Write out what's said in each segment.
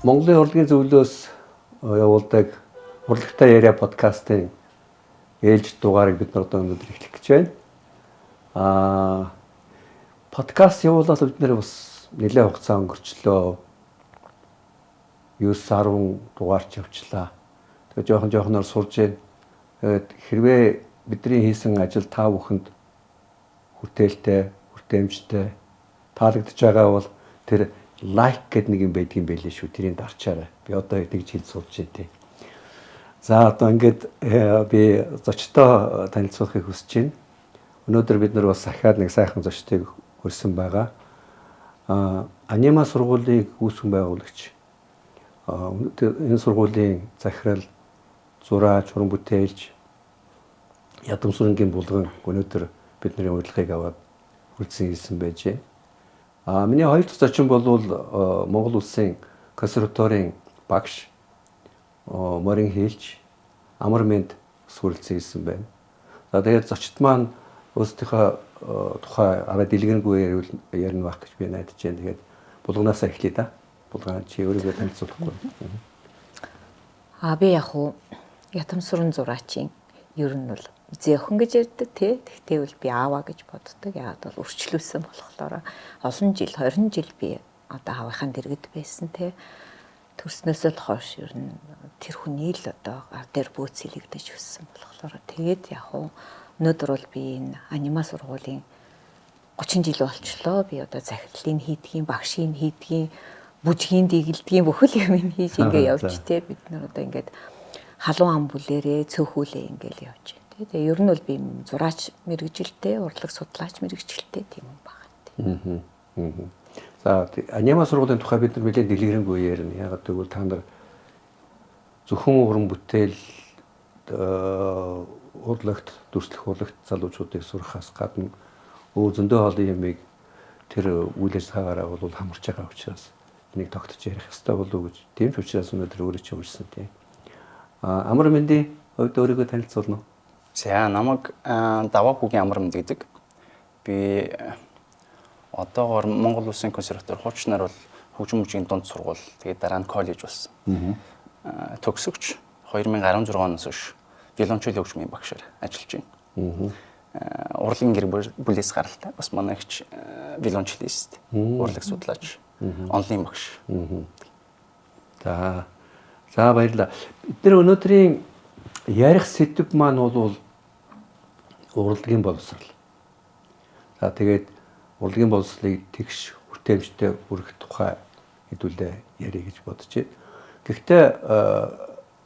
Монголын урлагийн зөвлөөс явуулдаг урлагтай яриа подкастын ээлж дугаарыг бид нар одоо өнөөдөр эхлэх гэж байна. Подкаст явуулаад бид нэр бас нэлээд хугацаа өнгөрчлөө. 9-10 дугаарч явчлаа. Тэгээ жоохноор сурж байна. Тэгээд хэрвээ бидний хийсэн ажил та бүхэнд хүртээлтэй, хүртээмжтэй таалагдж байгаа бол тэр лайк гэдэг нэг юм байдгийн байлээ шүү. Тэрийг дарчаарай. Би одоо тэгж хэл сурж байна тий. За одоо ингээд би зочтой танилцуулахыг хүсэж байна. Өнөөдөр бид нар бас ахаад нэг сайхан зочдыг хөрсөн байгаа. Анима сургуулийн гүйцэтгэн байгуулагч. Энэ сургуулийн захирал, зураач, уран бүтээлч, ядамсүрэнгийн булган өнөөдөр бидний урилгыг аваад хүрсэн хэлсэн байж. Миний хоёр дахь зочин бол Монгол Улсын консерваторийн багш, морин хэлж, амар мэнд суралцсан хэлсэн байна. За тэгээд зочд маань өөрсдийнхөө тухай арай дэлгэрэнгүй ярина байх гэж би найдаж байна. Тэгээд булганаас эхлэе да. Булган чи өөрийгөө танилцуулахгүй. Би яг уу ятамсрын зураачийн ер нь бол зээ охин гэж ярьдаг тий. Тэгтээ бол би ааваа гэж боддог. Яагаад бол өрчлүүлсэн болохоор олон жил 20 жил би одоо аавынхаа дэргэд байсан тий. Төрснөөс л хойш ер нь тэр хүний л одоо гар дээр бөөц хилэгдэж өссөн болохоор тэгээд яг уу өнөөдөр бол би энэ анима сургуулийн 30 жил болчлоо. Би одоо захирлын хийдгийн, багшийн хийдгийн, бүжгийн дэгэлдгийн бүхэл юм хийж ингээ явж тий. Бид нар одоо ингээд халуун ам бүлэрээ цөөхүүлээ ингээл явж байна. Тэгээ ер нь бол би зураач мэрэгжилтэй, урлаг судлаач мэрэгжилтэй тийм юм байна. За анима сургуулийн тухай бид нар нэлээд дэлгэрэнгүй ярина. Ягаад гэвэл та нар зөвхөн уран бүтээл урлагт, дүрслэх урлагт залуучуудыг сурахаас гадна зөндөө олон юмыг тэр үйл ажиллагаагаараа бол хамарч байгаа учраас энийг тогтож ярих хэрэгтэй болов уу гэж тийм ч учраас өнөөдөр өөрөө ч юмшсан тийм. Амар мэндийн хувьд өөрийгөө танилцуулна уу? За намайг даваа хүүгийн амар мэнд гэдэг. Би одоогоор Монгол Улсын консерватори хуучнаар бол хөгжим мужийн дунд сургууль, тэгээд дараа нь коллеж болсон. Төгсөгч 2016 оноос хойш виолончель хөгжмийн багшаар ажиллаж байна. Урлагийн гэр бүлээс гаралтай бас манай ихч виолончелист, урлаг судлаач, онлын багш. За баярлалаа. Бид нэр өнөөдрийн ярих сэдв маань бол урлагийн боловсрал. За тэгээд урлагийн боловсролыг тэгш хүртээмжтэй хүргэх тухай хэдүүлээ ярих гэж бодож байна. Гэхдээ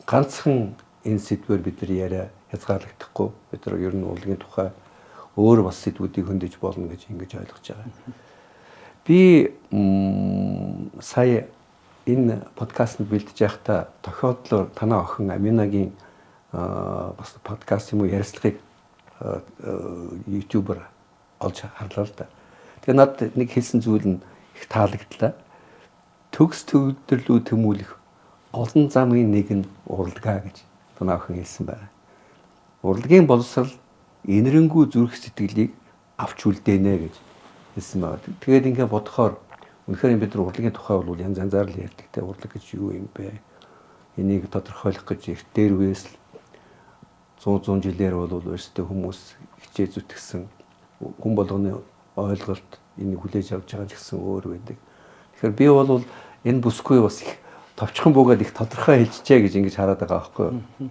ганцхан энэ сэдвээр бид нар яриа хязгаарлагдахгүй. Бид нар ер нь урлагийн тухай өөр бас сэдвүүдийг хөндөж болно гэж ингэж ойлгож байгаа. Би сая энэ подкастыг бэлдэж байхдаа тохиолдлоор танаа охин Аминагийн бас подкаст юм уу ярилцлагыг ютубер олж харлаа л да. Тэгээ надад нэг хэлсэн зүйл нь их таалагдлаа. Төгс төгөлдрөлөө тэмүүлэх олон замын нэг нь урлагаа гэж танаа охин хэлсэн байна. Урлагийн боловсрал инэрэнгүү зүрх сэтгэлийг авч үлдээнэ гэж хэлсэн байна. Тэгээд ингээ бодохоор үнэхээр бид нар урлагийн тухай бол янз янзаар л ярьдаг те. Урлаг гэж юу юм бэ? Энийг тодорхойлох гэж их дээр үеэс 100 жилээр бол өөрсдөө хүмүүс хичээ зүтгэсэн хүн болгоны ойлголт энийг хүлээж авч байгаа ч гэсэн өөр байдаг. Тэгэхээр би бол энэ бүсгүй бас их товчхон буугаад их тодорхой хэлжчээ гэж ингэж хараад байгаа байхгүй юу?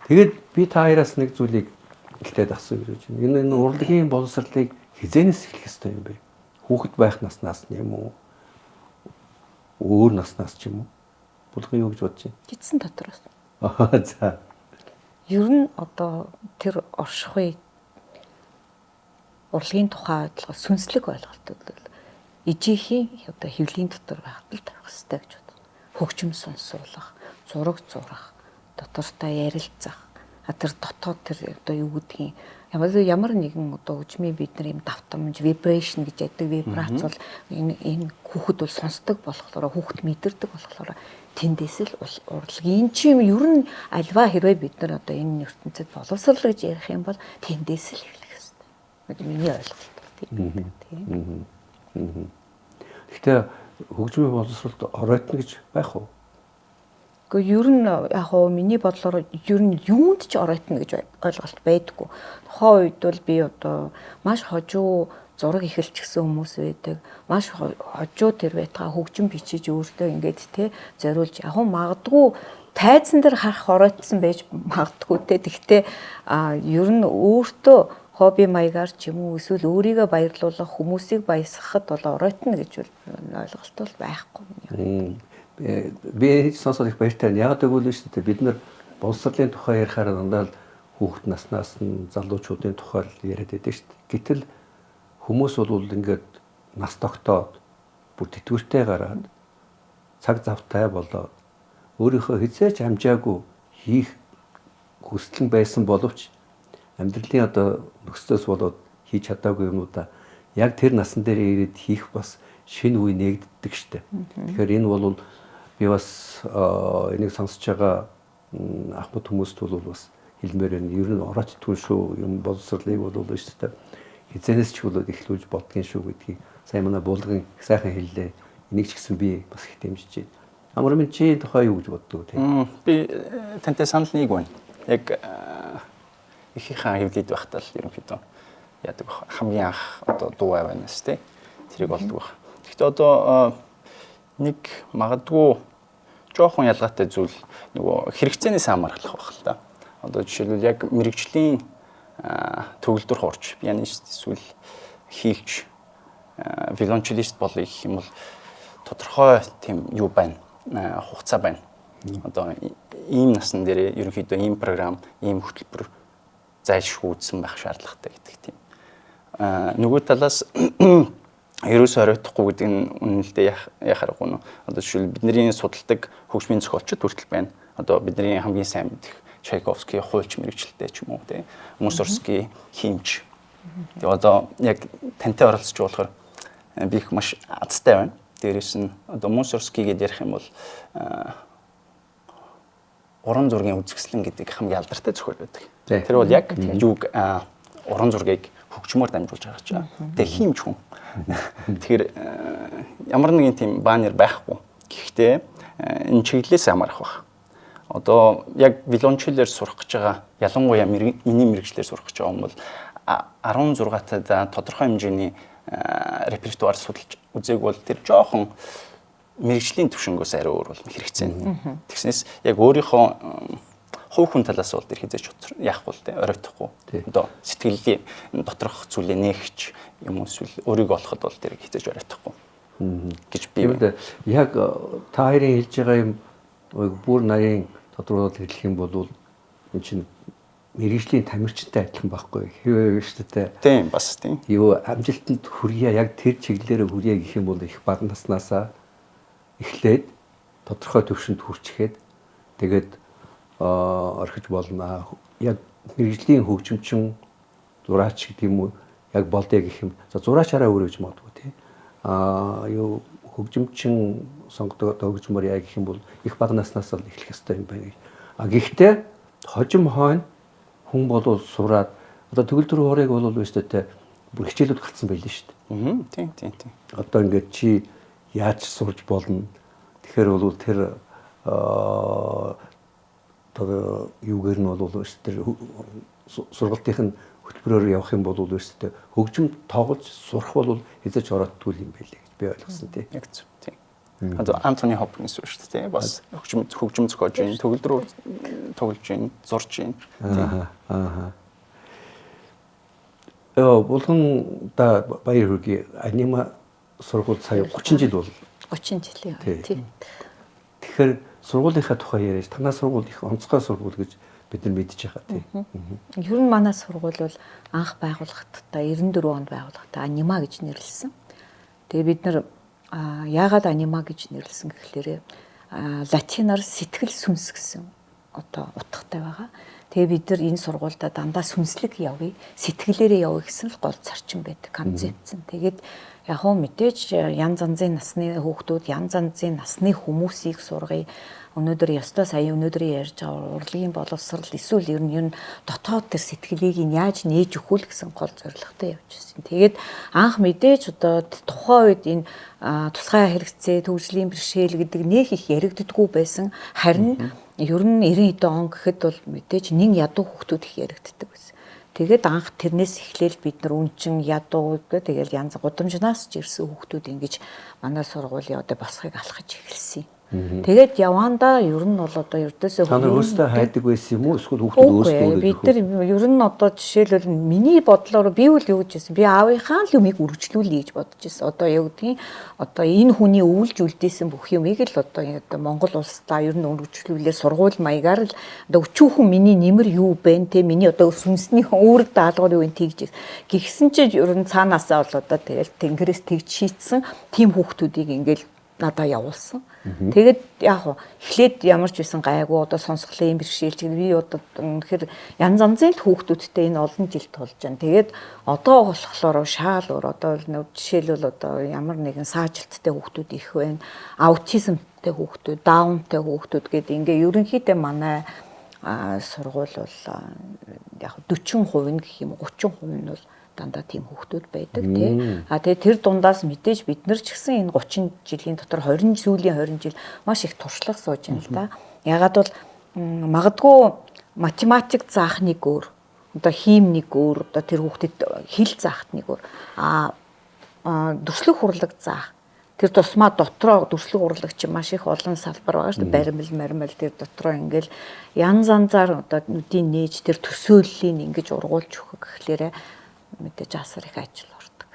Тэгээд би та хоёроос нэг зүйлийг эхлээд асууя гэж байна. Энэ урлагийн боловсролыг хизээнээс эхлэх ёстой юм бэ? Хүүхэд байх наснаас юм уу? Өөр наснаас ч юм уу? Булган юу гэж бодож байна? Гидсэн дотроос. За. Ер нь одоо тэр оршихуй урлагийн тухай ойлголт, сүнслэг ойлголтууд бол ижихийн одоо хэвлийн дотор байхад л тавих хэрэгтэй гэж боддог. Хөгжим сонсуулах, зураг зурах, дотортой ярилцах, тэр дотоод тэр одоо юу гэдгийг ямар нэгэн одоо хөгжмийн бид нар юм давтамж, vibration гэж яддаг вибрац бол энэ хүүхэд бол сонсдог болохоор хүүхэд мэдэрдэг болохоор тэндээс л урлагийн чим ер нь альва хэрвээ бид нар одоо энэ ертөнцид боловсрал гэж ярих юм бол тэндээс л эхлэх хэрэгтэй. Миний ойлголт тийм. Гэхдээ хөгжмийн боловсролд оройтно гэж байх уу? Гэхдээ ер нь яг хоо миний бодлоор ер нь юунд ч оройтно гэж ойлголт байдаггүй. Тухайн үед бол би одоо маш хожуу зураг эхэлчихсэн хүмүүс байдаг. Маш хожуу тэр байтгаа хөгжим бичиж өөртөө ингээд те зориулж яг магадгүй тайзан дээр харах оройтсон байж магадгүй те. Тэгтээ ер нь өөртөө хобби маягаар ч юм уу эсвэл өөрийгөө баярлуулах хүмүүсийг баясгахад бол оройтно гэж ойлголт бол байхгүй. Би сонсоод их баяртай. Яг гэвэл шүү дээ бид нар боловсролын тухай ярихаар дандаа хүүхэд наснаас нь залуучуудын тухай яриад байдаг шүү дээ. Гэтэл хүмүүс бол ингээд нас тогтоод бүр тэтгэвртэй гараад цаг завтай болоод өөрийнхөө хизээч амжаагүй хийх хүсэлэн байсан боловч амьдралын одоо нөхцлөөс болоод хийж чадаагүй юмудаа яг тэр насан дээр ирээд хийх бас шинэ үе нэгддэг штеп. Тэгэхээр энэ бол би бас энийг сонсож байгаа ахмад хүмүүст бол бас хэлмээр байна. Ер нь орооч түн шүү юм боловсролыг бол шүү дээ. Хизэнээс ч болоод эхлүүлж бодгийн шүү гэдгийг сайн манай булган их сайхан хэллээ. Энийг ч гэсэн би бас их дэмжиж байна. Амар минь чи тухай юу гэж боддог вэ? Би тантай санал нэг байна. Яг ихийнхаа хэвлэлд байхдаа л ерөнхийдөө яадаг хамгийн анх одоо дуу аванаас тий тэрийг болдог баг. Гэхдээ одоо нэг магадгүй жоохон ялгаатай зүйл нөгөө хэрэгцээнээс хамаарах байх л та. Одоо жишээлбэл яг мэрэгжлийн төгөлдөр хуурч, пианист эсвэл хийлч, виолончелист болъё гэх юм бол тодорхой тийм юу байна, хугацаа байна. Одоо ийм насн дээр ерөнхийдөө ийм програм, ийм хөтөлбөр зайлшгүй байх шаардлагатай гэдэг тийм. Нөгөө талаас ерөөсөө оройтхгүй гэдэг нь үнэлдэ яхахгүй нь. Одоо жишээл бидний судалдаг хөгжмийн зохиолчд хүртэл байна. Одоо бидний хамгийн сайн мэдих Чайковский хуульч мэрэгчлэлтэй ч юм уу тийм. Мусорский хиймч. Тэгээ одоо яг тантай оролцож болохоор би их маш азтай байна. Дээрээс нь одоо Мусорский гэдээ ярих юм бол уран зургийн үзэсгэлэн гэдэг хамгийн алдартай зохиол байдаг. Тэр бол яг юуг уран зургийг хөгжмөөр дамжуулж байгаа ч. Тэгээ хиймч хүн. Тэгэхээр ямар нэгэн тийм баннер байхгүй. Гэхдээ энэ чиглэлээс хамаарах баг. Одоо яг виолончелээр сурах гэж байгаа ялангуяа миний мэрэгчлэр сурах гэж байгаа юм бол 16-тад тодорхой хэмжээний репертуар судалж үзээг бол тэр жоохон мэрэгжлийн төвшнгөөс арай өөр бол хэрэгцээ. Тэгснээс яг өөрийнхөө хувь хүн талаас бол тэр хизээч яахгүй л дээ оройтхгүй. Одоо сэтгэлийн доторх зүйлээ нээгч юм эсвэл өөрийгөө олоход бол тэр хизээч оройтхгүй. Гэж би яг та хоёрын хэлж байгаа юм бүр нарийн тодруулаад хэлэх юм бол энэ чинь мэрэгжлийн тамирчтай адилхан байхгүй хэвээ шүү дээ. Тийм бас тийм. Юу амжилтанд хүрье яг тэр чиглэлээр хүрье гэх юм бол их бага наснаасаа эхлээд тодорхой төвшөнд хүрчихэд тэгээд орхиж болно. Яг мэрэгжлийн хөгжимчин зураач гэдэг юм уу яг болдё гэх юм. За зураачаараа өрөөж магадгүй тий. Юу хөгжимчин сонгодог хөгжмөр яг гэх юм бол их бага наснаас л эхлэх ёстой юм байна. Гэхдээ хожим хойно хүн болов сураад одоо төгөлдөр хуурыг бол өстөтэй бүр хичээлүүд гарцсан байлээ шүү дээ. Тийм. Одоо ингээд чи яаж сурж болно. Тэгэхээр бол тэр одоо юугээр нь бол тэр сургалтын хөтөлбөрөөр явах юм бол өстөтэй хөгжим тоглож сурах бол хэзээ ч оройтгүй юм байлээ гэж би ойлгосон тий. Яг зөв тийм. Одоо Антони Хопкинс шүү дээ тий. Бас хөгжим зохиож байна, төгөлдрөө тоглож байна, зурж байна. Булган да баяр хүргэе. Анима сургууль сая 30 жил бол 30 жил тийм. Тэгэхээр сургуулийнхаа тухай яриаш танаа сургууль их онцгой сургууль гэж бид нар мэдж байгаа тийм. Ер нь манай сургууль бол анх байгууллагахдаа 94 онд байгууллагахдаа анима гэж нэрлэсэн. Тэгээ бид нар яагаад анима гэж нэрлэсэн гэхлээрээ латинаар сэтгэл сүнс гэсэн одоо утгатай байгаа. Тэгээ бид нар энэ сургуультай дандаа сүнслэг явъя, сэтгэлээрээ явъя гэсэн л гол зарчим байдаг, концепц. Тэгээд яг хөө мэдээж янз янзын насны хүүхдүүд, янз янзын насны хүмүүсийг сургая. Өнөөдөр ёстой сая өнөөдрийн ярьж байгаа урлагийн боловсрал эсвэл ер нь дотоод төр сэтгэлийг нь яаж нээж өгөх вэ гэсэн гол зорилготой явж байсан. Тэгээд анх мэдээж одоо тухайн үед энэ тусгай хэрэгцээ, төвжлийн бэрхшээл гэдэг нэг их яригддаггүй байсан. Харин ер нь 90 хэдэн он гэхэд бол мэдээж нин ядуу хүүхдүүд их яригддаг байсан. Тэгээд анх тэрнээс эхлээл бид нар үнчин ядуу гэдэг тэгэл янз гудамжнаас ч ирсэн хүүхдүүд ингэж манай сургуулийн одоо босхийг алхаж эхэлсэн. Тэгээд явандаа ер нь бол одоо ердөөсөө та нар өөрсдөө хайдаг байсан юм уу? Эсвэл хүүхдүүд өөрсдөө бид нар ер нь одоо жишээлбэл миний бодлоор би үл юу гэж байсан. Би аавынхаа л юмыг үргэлжлүүлье гэж бодож байсан. Одоо юу гэдгийг одоо энэ хүний өвлж үлдээсэн бүх юмыг л одоо Монгол улсдаа ер нь үргэлжлүүлээ сургууль маягаар л одоо өчүүхэн миний нэмэр юу бэ те миний одоо сүнсний үүрэг даалгавар юу вэ тэгж гихсэн чинь ер нь цаанаасаа бол одоо тэгэл тэнгэрээс тэгж шийтсэн тийм хүүхдүүдийг ингээл надаа явуулсан. Тэгээд яг эхлээд ямар ч байсан гайгүй одоо сонсголын бэрхшээлч би одоо үнэхээр янз янзын хүүхдүүдтэй энэ олон жил тулж байна. Тэгээд одоо болохоор шаал уур одоо жишээлбэл одоо ямар нэгэн саажилттай хүүхдүүд их байна. Аутизмтай хүүхдүүд, даунтай хүүхдүүд гэдэг ингээ ерөнхийдөө манай сургууль бол яг 40% нь гэх юм 30% нь бол дандаа тийм хүүхдүүд байдаг тий. Тэгээд тэр дундаас мэдээж бид нар ч гэсэн энэ 30 жилийн дотор сүүлийн 20 жил маш их туршлага сууж байна л да. Ягаад бол магадгүй математик заах нэг өөр, одоо хим нэг өөр, одоо тэр хүүхдэд хэл заахт нэг өөр. Дүрслэг хурлаг заах. Тэр тусмаа дотроо дүрслэг хурлаг чинь маш их олон салбар байгаа шүү дээ. Баримл тэр дотроо ингээл янз янзаар одоо нүдийн нээж тэр төсөөллийг ингэж ургуулж өгөх гэхлээрээ мэдээж асар их ажил ордог.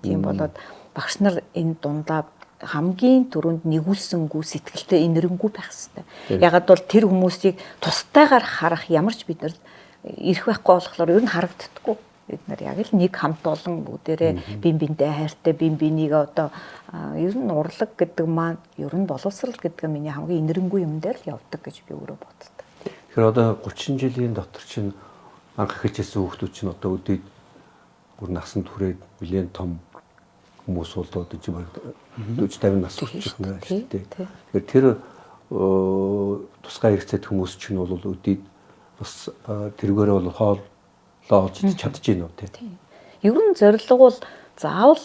Тийм болоод багш нар энэ дундаа хамгийн түрүүнд нэгүүлсэнгүй сэтгэлтэй инэрэнгүй байх хэрэгтэй. Ягаад бол тэр хүмүүсийг тустайгаар харах ямар ч бид нар ирэх байхгүй болохоор ер нь харагддаггүй. Бид нар яг л нэг хамт олон бүгдээрээ бин бинтэй хайртай бин бинийг одоо ер нь урлаг гэдэг маань ер нь боловсрал гэдэг нь миний хамгийн инэрэнгүй юм дээр л явдаг гэж би өөрөө боддог. Тэгэхээр одоо 30 жилийн дотор чинь анх эхэлжсэн хүүхдүүд чинь одоо өдөөд бүр насан туршид нэлээд том хүмүүс болоод чи 40-50 нас хүрчих юм байна шүү дээ. Тэгэхээр тэр тусгай хэрэгцээтэй хүмүүс чинь бол өдөөд бас тэргээрээ бол хооллоо олж чадчих гин үү те. Ер нь зорилго бол заавал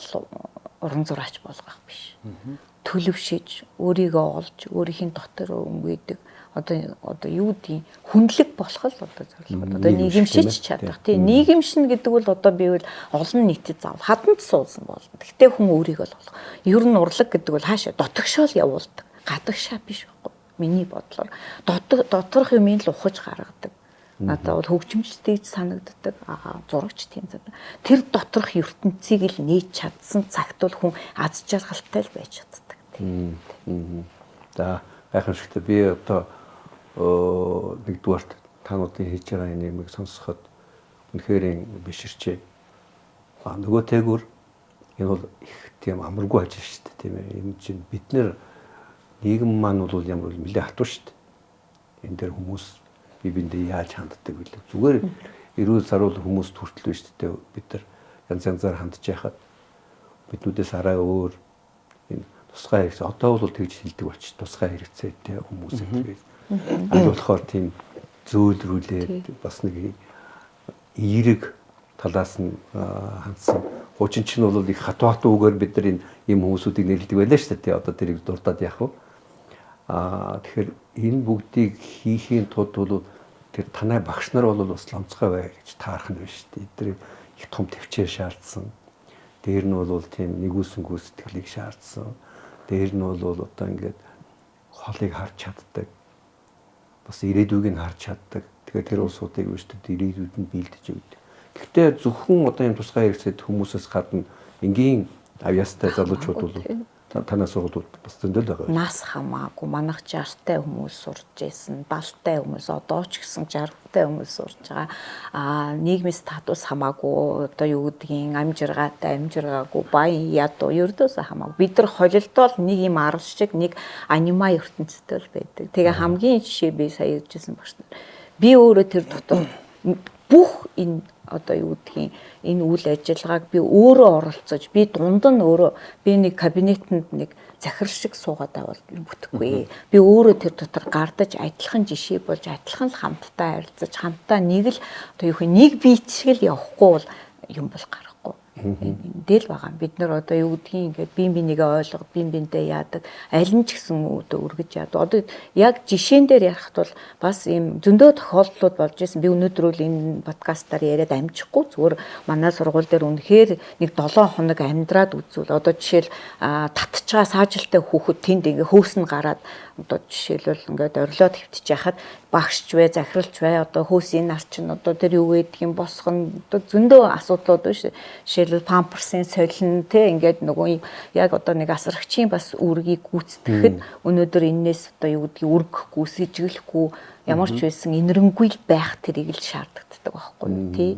уран зураач болгох биш. Төлөвшөж, өөрийгөө олж, өөрийн дотор өнгөйдөг одоо юу гэдэг хүндлэг болох л одоо зорилго. Одоо нийгэмшиж чадах. Тийм нийгэмшин гэдэг бол одоо би бол олон нийтэд заавал хаданд суулсан болно. Гэхдээ хүн өөрийгөө л болох. Ер нь урлаг гэдэг бол хаашаа дотогшоол явуулдаг. Гадагшаа биш байхгүй. Миний бодлоор доторх юмыг л ухаж гаргадаг. Надад бол хөгжимчтэй санагддаг. Зурагч тийм зав. Тэр доторх ертөнцийг л нээж чадсан цагт бол хүн аз жаргалтай л байж чаддаг. За гайхамшигтай би одоо нэгдүгээрт тануудын хийж байгаа энэ юмыг сонсоход үнэхээр биширчээ. Нөгөө тэгүр энэ бол их тийм амаргүй ажил шүү дээ тийм ээ. Энэ чинь бид нэр нийгэм маань бол ямар л нэлээд хатуу шүү дээ. Энэ дээр хүмүүс бие биендээ яаж ханддаг вэ? Зүгээр эрүүл саруул хүмүүс хүртэл биш дээ. Бид нар янз янзаар хандж яхад биднүүдээс арай өөр энэ тусгай хэрэгцээ одоо бол тэгж хэлдэг болчих. Тусгай хэрэгцээтэй хүмүүс гэдэг. Аль болохоор тийм зөөлрүүлээд бас нэг эерэг талаас нь хандсан. Хуучин чинь бол их хатуу үгээр бид нар энэ юм хүмүүсүүдийг нэрлэдэг байлаа шүү дээ. Одоо тэрийг дурдаад яах вэ? Тэгэхээр энэ бүгдийг хийхийн тулд бол тэр танай багш нар бол бас ломцгой бай гэж таарах нь биш шүү дээ. Эдгээр их том төвчээр шаардсан. Дээр нь бол тийм нэгүүлсэнгүй сэтгэлийг шаардсан. Дээр нь бол одоо ингээд холыг харж чаддаг. Бас ирээдүйг нь харж чаддаг. Тэгэхээр тэр улсуудыг биш үү ирээдүйд нь биелдэж өгдөг. Гэхдээ зөвхөн одоо энэ тусгай хэрэгцээд хүмүүсээс гадна энгийн авьяастай залуучууд бол танаас сургуулиуд бас зөндөл байгаа. Нас хамаагүй манайх 60-тай хүмүүс сурж байсан, 70-тай хүмүүс одоо ч гэсэн 60-тай хүмүүс сурж байгаа. Нийгмийн статус хамаагүй одоо юу гэдгийг амжиргаагүй баян ядуу ердөөсөө хамаагүй. Бид нар холилдол нэг юм арал шиг нэг анима ертөнцтэй л байдаг. Тэгээ хамгийн жишээ би сая ярьжсэн багш нар. би өөрөө тэр дотор бүх энэ одоо юу гэдгийг энэ үйл ажиллагааг би өөрөө оролцож би дунд нь өөрөө би нэг кабинетэнд нэг захирал шиг суугаад авал бүтэхгүй. Би өөрөө тэр дотор гардаж адилхан жишээ болж адилхан л хамтдаа харилцаж хамтдаа нэг л одоо юу гэх нэг биет шиг л явахгүй бол юм бол гарахгүй. Эндэл байгаа. Бид нар одоо юу гэдгийг ингээд бие бинийгээ ойлгох, бие бинтэй яадаг, аль нь ч гэсэн одоо үргэж яадаг. Одоо яг жишээн дээр ярихад бол бас ийм зөндөө тохиолдлууд болж исэн. Би өнөөдөр үл энэ подкастаар яриад амжихгүй зүгээр манай сургууль дээр үнэхээр нэг 7 хоног амьдраад үзвэл одоо жишээл татчгаа саажилтай хүүхэд тэнд ингээ хөөс нь гараад одоо жишээлбэл ингээд орилоод хөвтөж яхад багшч вэ, захиралч вэ, одоо хөөсийн нар чинь одоо тэр юу гэдэг юм босгоно одоо зөндөө асуудлууд байна шүү. Жишээлбэл памперсын солино те ингээд нөгөө яг одоо нэг асрагчийн бас үүргийг гүйцэтгэхэд өнөөдөр энээс одоо юу гэдгийг үргэхгүй, сэжиглэхгүй ямар ч байсан инэрэнгүй л байх тэрийг л шаарддаг байхгүй тий.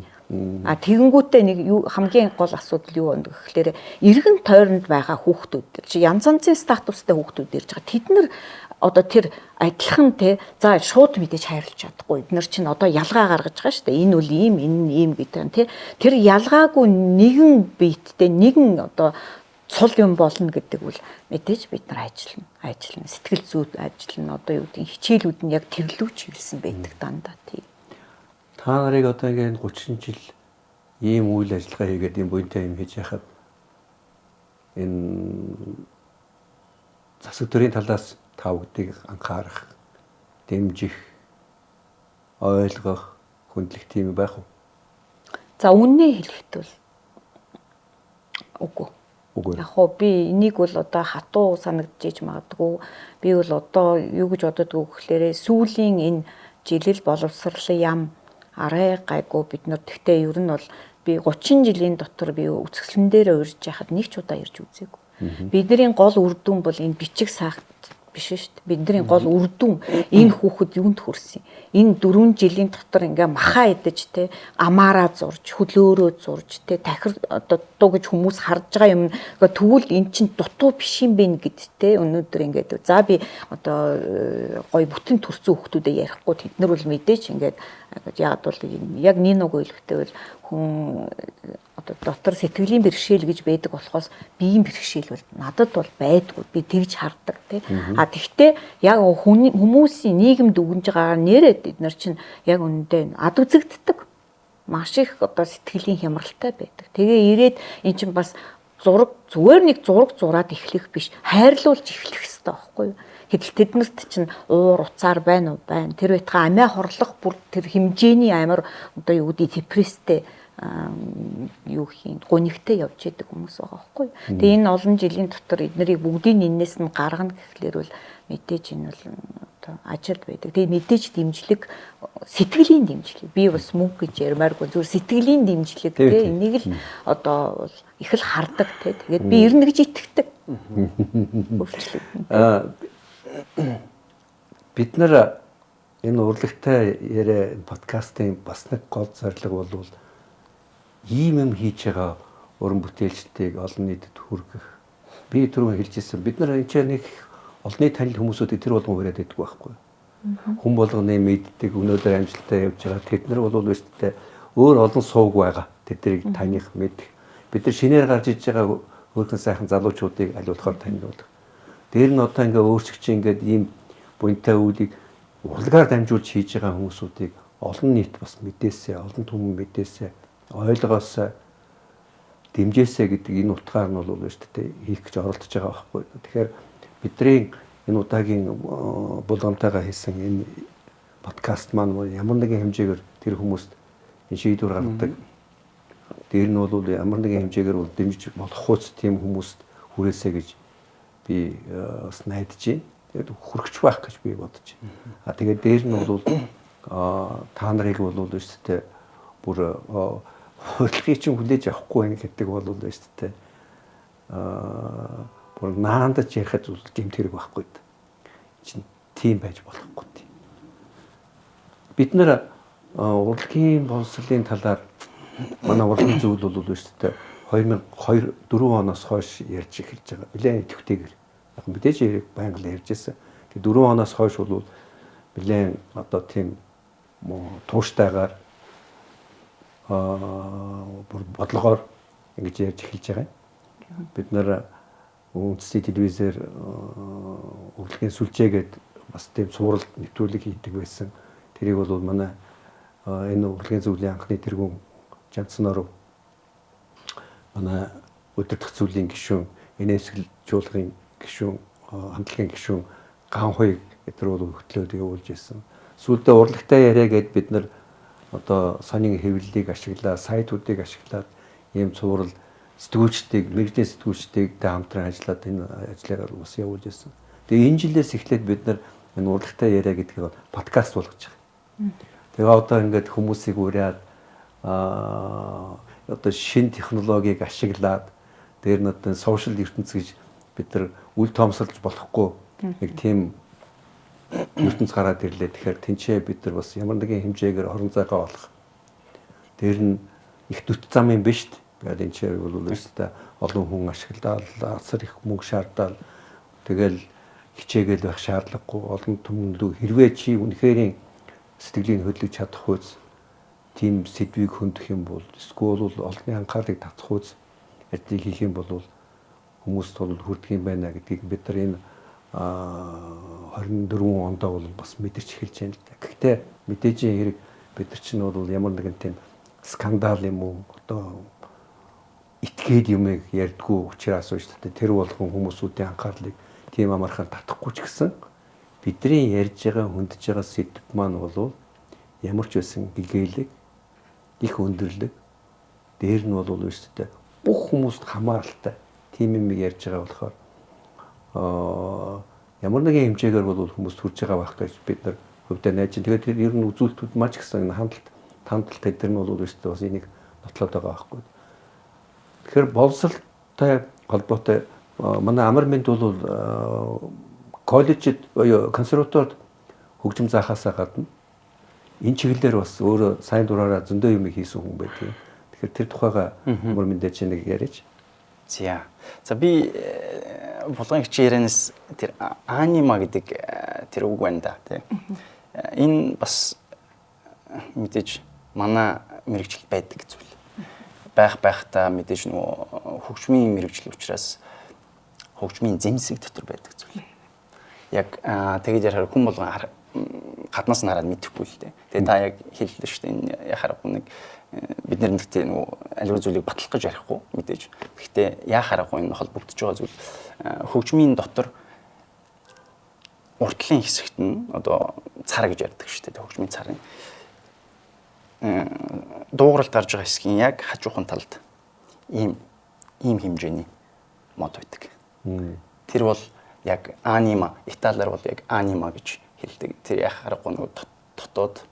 А тэгэнгүүтээ нэг хамгийн гол асуудал юу вэ гэхээр эргэн тойронд байгаа хүүхдүүд чи янз янзын статустай хүүхдүүд ирж байгаа. Тэд нар одоо тэр адилхан те за шууд мэдээж хайрлаж чадахгүй. Эднэр чинь одоо ялгаа гаргаж байгаа шүү дээ. Энэ үл ийм, энэ нь ийм гэдэг те. Тэр ялгаагүй нэгэн биеттэй нэгэн одоо цул юм болно гэдэг үл мэдээж бид нар ажиллана. Сэтгэл зүйд ажиллана. Одоо юу гэдэг хичээлүүд нь яг тэрлүү чиглэсэн байдаг дандаа тий. Та нарыг одоо ингээд 30 жил ийм үйл ажиллагаа хийгээд ийм буянтай юм хийж яхад энэ засаг төрийн талаас та бүгдийг анхаарах, дэмжих, ойлгох, хүндлэх тийм байх уу? За үннээ хэлэхэд бол үгүй. Яг хоо би энийг бол одоо хатуу санагдчихж магадгүй. Би бол одоо юу гэж бододгоо гэхлээрээ сүүлийн энэ жилэл боловсролын яам арай гайгүй бид нар тэгтээ ер нь бол би 30 жилийн дотор би үсгэлэн дээр урьж яхад нэг ч удаа ирж үзээгүй. Бидний гол үр дүн бол энэ бичиг сахт биш шүү дээ. Бидний гол үр дүн энэ хүүхэд юунд хүрсэн. Энэ 4 жилийн дотор ингээ махаа идэж те амаараа зурж, хөлөөрөө зурж те тахир одоо дутуу гэж хүмүүс харж байгаа юм. Тэгвэл эн чинь дутуу биш юм бэ гэд те өнөөдөр ингээд за би одоо гой бүтэн төрсөн хүүхдүүдэд ярихгүй тэд нар бол мэдээч ингээд яг бол яг нэг үйлхтэй бол хүн одоо дотор сэтгэлийн бэрхшээл гэж байдаг болохоос биеийн бэрхшээл бол надад бол байдгүй би тэгж хардаг тий. А тэгтээ яг хүмүүсийн нийгэмд өгнж байгаа нэрээд бид нар чинь яг үнэндээ ад үзэгддэг маш их одоо сэтгэлийн хямралтай байдаг. Тэгээ ирээд эн чинь бас зураг зүгээр нэг зураг зураад эхлэх биш хайрлуулж эхлэх хэрэгтэй байхгүй юу? Гэтэл тэднэрт чинь уур уцаар байна уу байна. Тэр байтга амиа хорлох бүр тэр хэмжээний амар одоо юу гэдэг депресстэй юу хийн гонигтэй явж идэг хүмүүс байгаа байхгүй. Тэгээ энэ олон жилийн дотор эднэрийг бүгдийг энээс нь гаргана гэхлээр бол мэдээж энэ бол одоо ажилд байдаг. Тэгээ мэдээж дэмжлэг сэтгэлийн дэмжлэг. Би бас мөнгө гэж ярмааргүй зүгээр сэтгэлийн дэмжлэг те энийг л одоо их л хардаг те. Тэгээд би ирнэ гэж итгэдэг. Бид нар энэ урлагтай яриа подкастын бас нэг гол зорилго бол ийм юм хийж байгаа уран бүтээлчдийг олон нийтэд хүргэх. Би түрүүн хэлжсэн бид нар энэ ч нэг олонний танил хүмүүсүүдийг тэр болгон хүрээд байдаг байхгүй. Хүн болгоны мэддэг өнөөдөр амжилттай явж байгаа тэд нар бол өөрсдөө өөр олон сууг байгаа. Тэднийг таних мэдэх. Бид нар шинээр гарч иж байгаа өөрхөн сайхан залуучуудыг аль болохоор таниулах. Дээр нь одоо ингээ өөрсгч ингээд ийм буянтай үйлийг урлагаар дамжуулж хийж байгаа хүмүүсүүдийг олон нийт бас мэдээсээ, олон түмэн мэдээсээ, ойлгоосоо, дэмжээсээ гэдэг энэ утгаар нь бол өөртөө хийх гэж оролдож байгаа байхгүй. Тэгэхээр бидний энэ удаагийн булгамтайгаа хийсэн энэ подкаст маань ямар нэгэн хэмжээгээр тэр хүмүүст энэ шийдвэр гаргадаг. Дээр нь бол ямар нэгэн хэмжээгээр бол дэмжиж болох хууц тийм хүмүүст хүрээсэй гэж би бас найдаж байна. Тэгээд хүрч байх гэж би бодож байна. Тэгээд дээр нь бол та нарыг бол өөртөө бүр хөдөлгөөний чинь хүлээж авахгүй байх гэдэг бол өөртөө бүр наандаж ярихад зүйл гэмтэрэг байхгүй. Чин тийм байж болохгүй тийм. Бид нар урлагийн боловсролын талаар манай урлагийн зүйл бол өөртөө 2002-4 оноос хойш ярьж эхэлж байгаа. Билээ идэвхтэйгээр. Яг мэдээж баян л ярьж байсан. Тэгээ 4 оноос хойш бол билээ одоо тийм тууштайгаар бүр бодлогоор ингэж ярьж эхэлж байгаа юм. Бид нар үндэсний телевизээр урлагийн сүлжээгээд бас тийм цуврал нэвтрүүлэг хийдэг байсан. Тэрийг бол манай энэ урлагийн зөвлөлийн анхны тэргүүн Жанцноров манай өдөртөх зүйлийн гишүүн, энэсгэл жуулгын гишүүн, хамтлагийн гишүүн Ганхуйг эдгээр бол хөтлөөд явуулж байсан. Сүүлдээ урлагтай яриа гээд бид нар одоо сонин хэвлэлийг ашиглаад, сайтуудыг ашиглаад ийм цуврал сэтгүүлчдийг, мэргэжлийн сэтгүүлчдийг хамтран ажиллаад энэ ажлыг бас явуулж байсан. Тэгээ энэ жилээс эхлээд бид нар энэ урлагтай яриа гэдгийг подкаст болгож байгаа. Тэгээ одоо ингээд хүмүүсийг ураад одоо шинэ технологиг ашиглаад дээр нь одоо сошиал ертөнц гэж бид нар үл тоомсорлж болохгүй нэг тийм ертөнц гараад ирлээ. Тэгэхээр тэнцээ бид нар бас ямар нэгэн хэмжээгээр орон зайгаа олох. Дээр нь их дүт зам юм биш үү? Тэгээд энэ чинь бол өөрөөсөө олон хүн ашиглаад асар их мөнгө шаардаад тэгэл хичээгээл байх шаардлагагүй олон түмнэлүү хэрвээ чи үнэхэрийн сэтгэлийг хөдлөж чадах үз тийм сэдвийг хөндөх юм бол эсвэл олонний анхаарлыг татах үз ажлыг хийх юм бол хүмүүст бол хүрдэх юм байна гэдгийг бид нар энэ 24 ондоо бол бас мэдэрч эхэлж байна л да. Гэхдээ мэдээжийн хэрэг бид нар чинь бол ямар нэгэн тийм скандал юм уу одоо итгээд юмыг ярьдгүү учраас уу шүү дээ. Тэр болгон хүмүүсүүдийн анхаарлыг тийм амархан татахгүй ч гэсэн бидний ярьж байгаа хөндөж байгаа сэдв маань бол ямар ч байсан гэгээлэг их өндөрлөг дээр нь бол шүү дээ. Бүх хүмүүст хамааралтай тийм юм ярьж байгаа болохоор ямар нэгэн хэмжээгээр бол хүмүүст хүрж байгаа байх гэж бид нар хөвдөө найж. Тэгээд тэр ер нь үзүүлэлтүүд маш гэсэн хандлт гэдэг нь бол өөрөөсөө бас энийг нотлоод байгаа байхгүй. Тэгэхээр боловсралтай холбоотой манай амар мэнд бол коллежид буюу консерваторид хөгжим заахаасаа гадна энэ чиглэлээр бас өөрөө сайн дураараа зөндөө юм хийсэн хүн байдаг. Тэгэхээр тэр тухайга амар мэндэж нэг яриач. За би булган хичээл ярианаас тэр анима гэдэг тэр үг байна да тий. Энэ бас мэдээж манай мэрэгжил байдаг зүйл. Байхдаа мэдээж нөгөө хөгжмийн мэрэгжил учраас хөгжмийн зэмсэг дотор байдаг зүйл. Яг тэгээд ярахаар хүн болгон гаднаас нь хараад мэдэхгүй л дээ. Тэгээд та яг хэллээ шүү дээ. Энэ яхаарахгүй нэг бид нар нэгтэй нөгөө аливаа зүйлийг батлах гэж ярихгүй мэдээж. Гэхдээ яхаарахгүй энэ холбогдож байгаа зүйл хөгжмийн дотор уртлын хэсэгт нь одоо цар гэж ярьдаг шүү дээ. Хөгжмийн царын дуугаралт гарч байгаа хэсгийн яг хажуухан талд ийм хэмжээний мод байдаг. Тэр бол яг анима, италиар бол яг анима гэж хэлдэг. Тэр яхаарахгүй нөгөө дотоод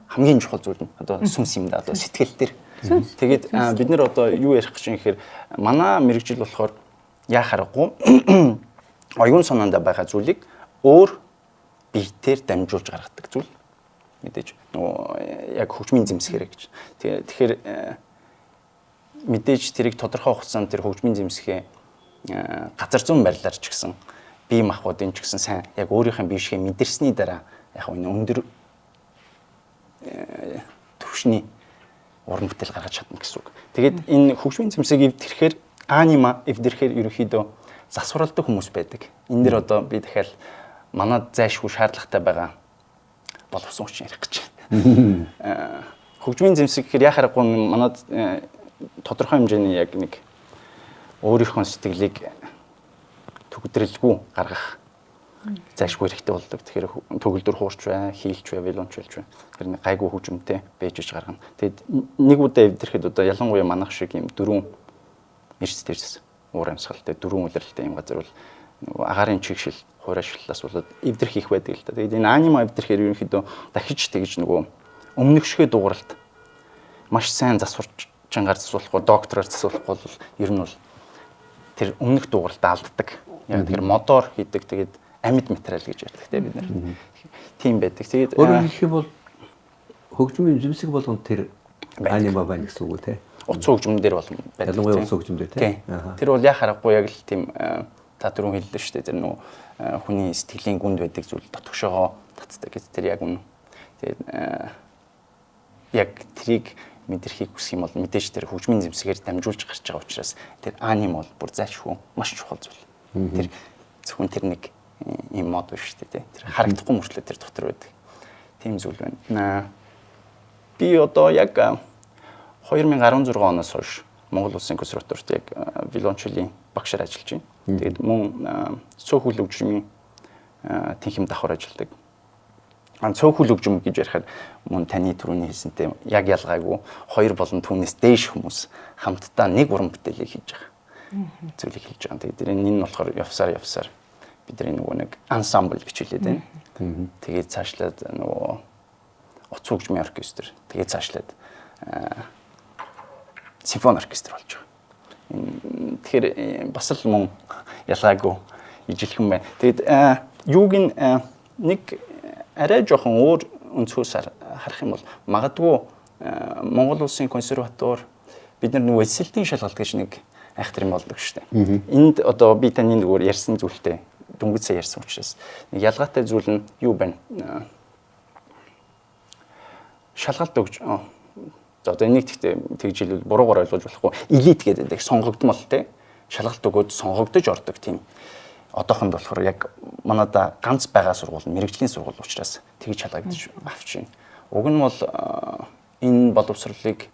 хамгийн чухал зүйл нь одоо сүнс юм да одоо сэтгэл төр. Тэгээд бид нэр одоо юу ярих гэж юм гэхээр манай мэрэгжил болохоор яхаарахгүй оюун санаанд байгаа зүйлийг өөр биетээр дамжуулж гаргадаг зүйл. Мэдээж нөгөө яг хөгжмийн зэмсгэрэ гэж. Тэгэхээр мэдээж тэрийг тодорхой хугацаанд тэр хөгжмийн зэмсгээ газар зүүн барилаар ч гэсэн бие махбодын ч гэсэн сайн яг өөрийнхөө биешээ мэдэрсний дараа яг энэ өндөр төвшний уран бүтээл гаргаж чадна гэсэн үг. Тэгээд энэ хөгжмийн зэмсгийг эвдэрхээр анима эвдэрхээр ерөнхийдөө засварладаг хүмүүс байдаг. Энэ дэр одоо би дахиад манад зайшгүй шаардлагатай байгаа боловсон хүчин ярих гэж байна. Хөгжмийн зэмсэг гэхээр яхаарахгүй манад тодорхой хэмжээний яг нэг өөрийнхөө сэтгэлийг төгдрөлгүй гаргах зайшгүй хэрэгтэй болдог. Тэгэхээр төгөлдөр хуурч бай, хийлч бай, вилонч бай. Тэр нэг гайгүй хөгжмөнтэй байж гаргана. Тэгэд нэг удаа эвдэрэхэд одоо ялангуяа манах шиг юм дөрвөн эрс дээрс уур амьсгалтай дөрвөн үлрэлтэй юм газар бол нөгөө агаарын чигшил хуурайшлаас болоод эвдэрх их байдаг л да. Тэгэд энэ анима эвдэрэхээр ерөнхийдөө дахиж тэгж нөгөө өмнөгшгөө дууралт маш сайн засварч чангаар засуулахгүй, доктороор засуулахгүй бол ер нь бол тэр өмнөх дууралт алддаг. Яг тэр модоор хийдэг тэгээд амьд материал гэж ярьдаг те бид нар. Тийм байдаг. Тэгээд өөрөөр хэлэх юм бол хөгжмийн зэмсэг болгон тэр анима байна гэсэн үг те. Утас хөгжмөн дээр бол байдаг. Ялангуяа утас хөгжмөн дээр те. Тэр бол яхаарахгүй яг л тийм та түрүүн хэллээ шүү дээ. Тэр нөө хүний сэтгэлийн гүнд байдаг зүйл дотгошоо татдаг гэдэг тэр яг үнэ. Тэгээд яг трийг мэдрэхийг хүсэх юм бол мэдээж тэр хөгжмийн зэмсгээр дамжуулж гарч байгаа учраас тэр аним бол бүр зайлшгүй маш чухал зүйл. Тэр зөвхөн тэр нэг юм мод биш шүү дээ. Тэр харагдахгүй мөртлөө тэр дотор байдаг. Тийм зүйл байна. Би одоо яг 2016 оноос хойш Монгол Улсын консерваторт яг виолончелийн багшаар ажиллаж байна. Тэгээд мөн цөөхөл хөгжмийн тэнхим давхар ажилладаг. Цөөхөл хөгжим гэж ярихад мөн таны түрүүний хэлсэнтэй яг ялгаагүй хоёр болон түүнээс дээш хүмүүс хамтдаа нэг уран бүтээлийг хийж байгаа. Зүйлийг хийж байгаа. Тэгээд энэ нь болохоор явсаар бидний нөгөө нэг ансамбл гэж хэлээд байна. Тэгээд цаашлаад нөгөө утас хөгжмийн оркестр, тэгээд цаашлаад симфони оркестр болж байгаа. Тэгэхээр бас л мөн ялгаагүй ижилхэн байна. Тэгээд юуг нэг арай жоохон өөр өнцгөөс харах юм бол магадгүй Монгол Улсын консерватор бид нар нөгөө эсэлтийн шалгалт гэж нэг айхтар юм болдог шүү дээ. Энд одоо би таны нөгөө ярьсан зүйлтэй дөнгөж сая ярьсан учраас нэг ялгаатай зүйл нь юу байна? Шалгалт өгж за одоо энийг тэгж хэлвэл буруугаар ойлгож болохгүй. Элит гэдэг сонгогдмол те шалгалт өгөөд сонгогдож ордог тийм. Одоохонд болохоор яг манайда ганц байгаа сургууль нь мэрэгжлийн сургууль учраас тэгж шалгагдаж авч байна. Уг нь бол энэ боловсролыг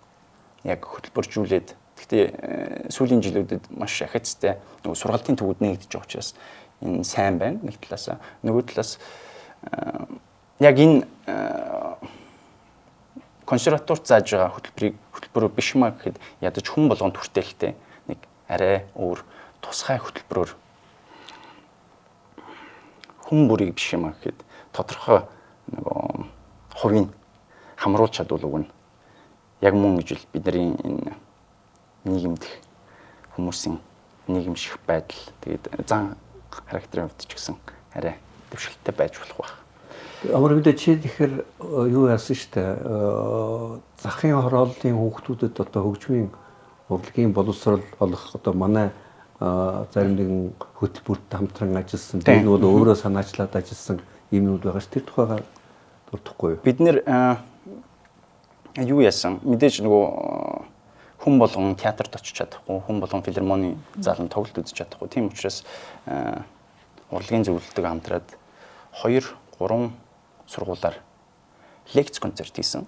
яг хөтөлбөржүүлээд гэхдээ сүүлийн жилүүдэд маш ахицтай нөгөө сургалтын төвүүд нэгдэж байгаа учраас энэ сайн байна нэг талаас. Нөгөө талаас яг энэ консерваторт зааж байгаа хөтөлбөрөөр биш маа гэхэд ядаж хүн болгонд хүртээлтэй нэг арай өөр тусгай хөтөлбөрөөр хүн бүрийг биш юм гэхэд тодорхой нөгөө хувийн хамруулж чадвал үг нь яг мөн гэж л бидний энэ нийгэмд хүмүүсийн нийгэмших байдал тэгээд зан характерын хувьд ч гэсэн арай дэвшилттэй байж болох байх. Амар мэдээ чи тэгэхээр юу яасан штэ захын хорооллын хүүхдүүдэд одоо хөгжмийн урлагийн боловсрол олох одоо манай зарим нэгэн хөтөлбөрт хамтран ажилласан би нь бол өөрөө санаачлаад ажилласан юмнууд байгаа ш тэр тухайгаар дурдахгүй юу? Бид нэр юу яасан мэдээж нөгөө хүн болгон театрт очиж чадахгүй хүн болгон филармоны залан тоглолт үзэж чадахгүй тийм учраас урлагийн зөвлөлтөд хамтраад 2-3 сургуулаар лекц концерт хийсэн.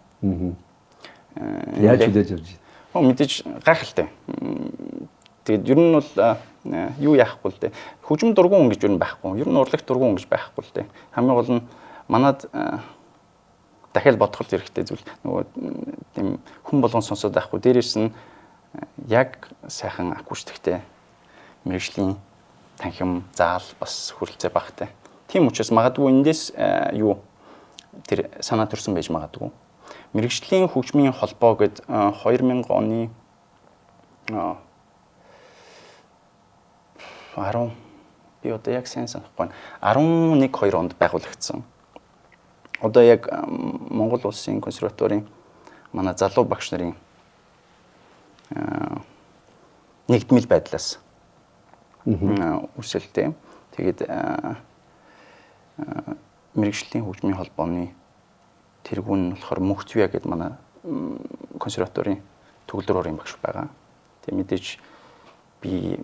Яаж хүлээж авч байна? Мэдээж гайхалтай. Тэгээд ер нь бол юу яахгүй л дээ. Хөгжим дургуун гэж ер нь байхгүй. Ер нь урлагт дургуун гэж байхгүй л дээ. Хамгийн гол нь манад дахиад бодох хэрэгтэй зүйл нөгөө тийм хүн болгон сонсоод байхгүй. Дээрээс нь яг сайхан акустиктэй мэргэжлийн танхим заал бас хүрэлцээ багтай. Тийм учраас магадгүй эндээс юу тэр санаа төрсөн байж магадгүй. Мэргэжлийн хөгжмийн холбоо гэд 2000 оны 10 би одоо яг сайн санахгүй байна. 11-2 онд байгуулагдсан. Одоо яг Монгол Улсын консерваторийн манай залуу багш нарын нэгдмэл байдлаас үсэлтэй. Тэгээд мэргэжлийн хөгжмийн холбооны тэргүүн нь болохоор Мөнхцвя гэдэг манай консерваторийн төгөлдөр орын багш байгаа. Тэгээд мэдээж би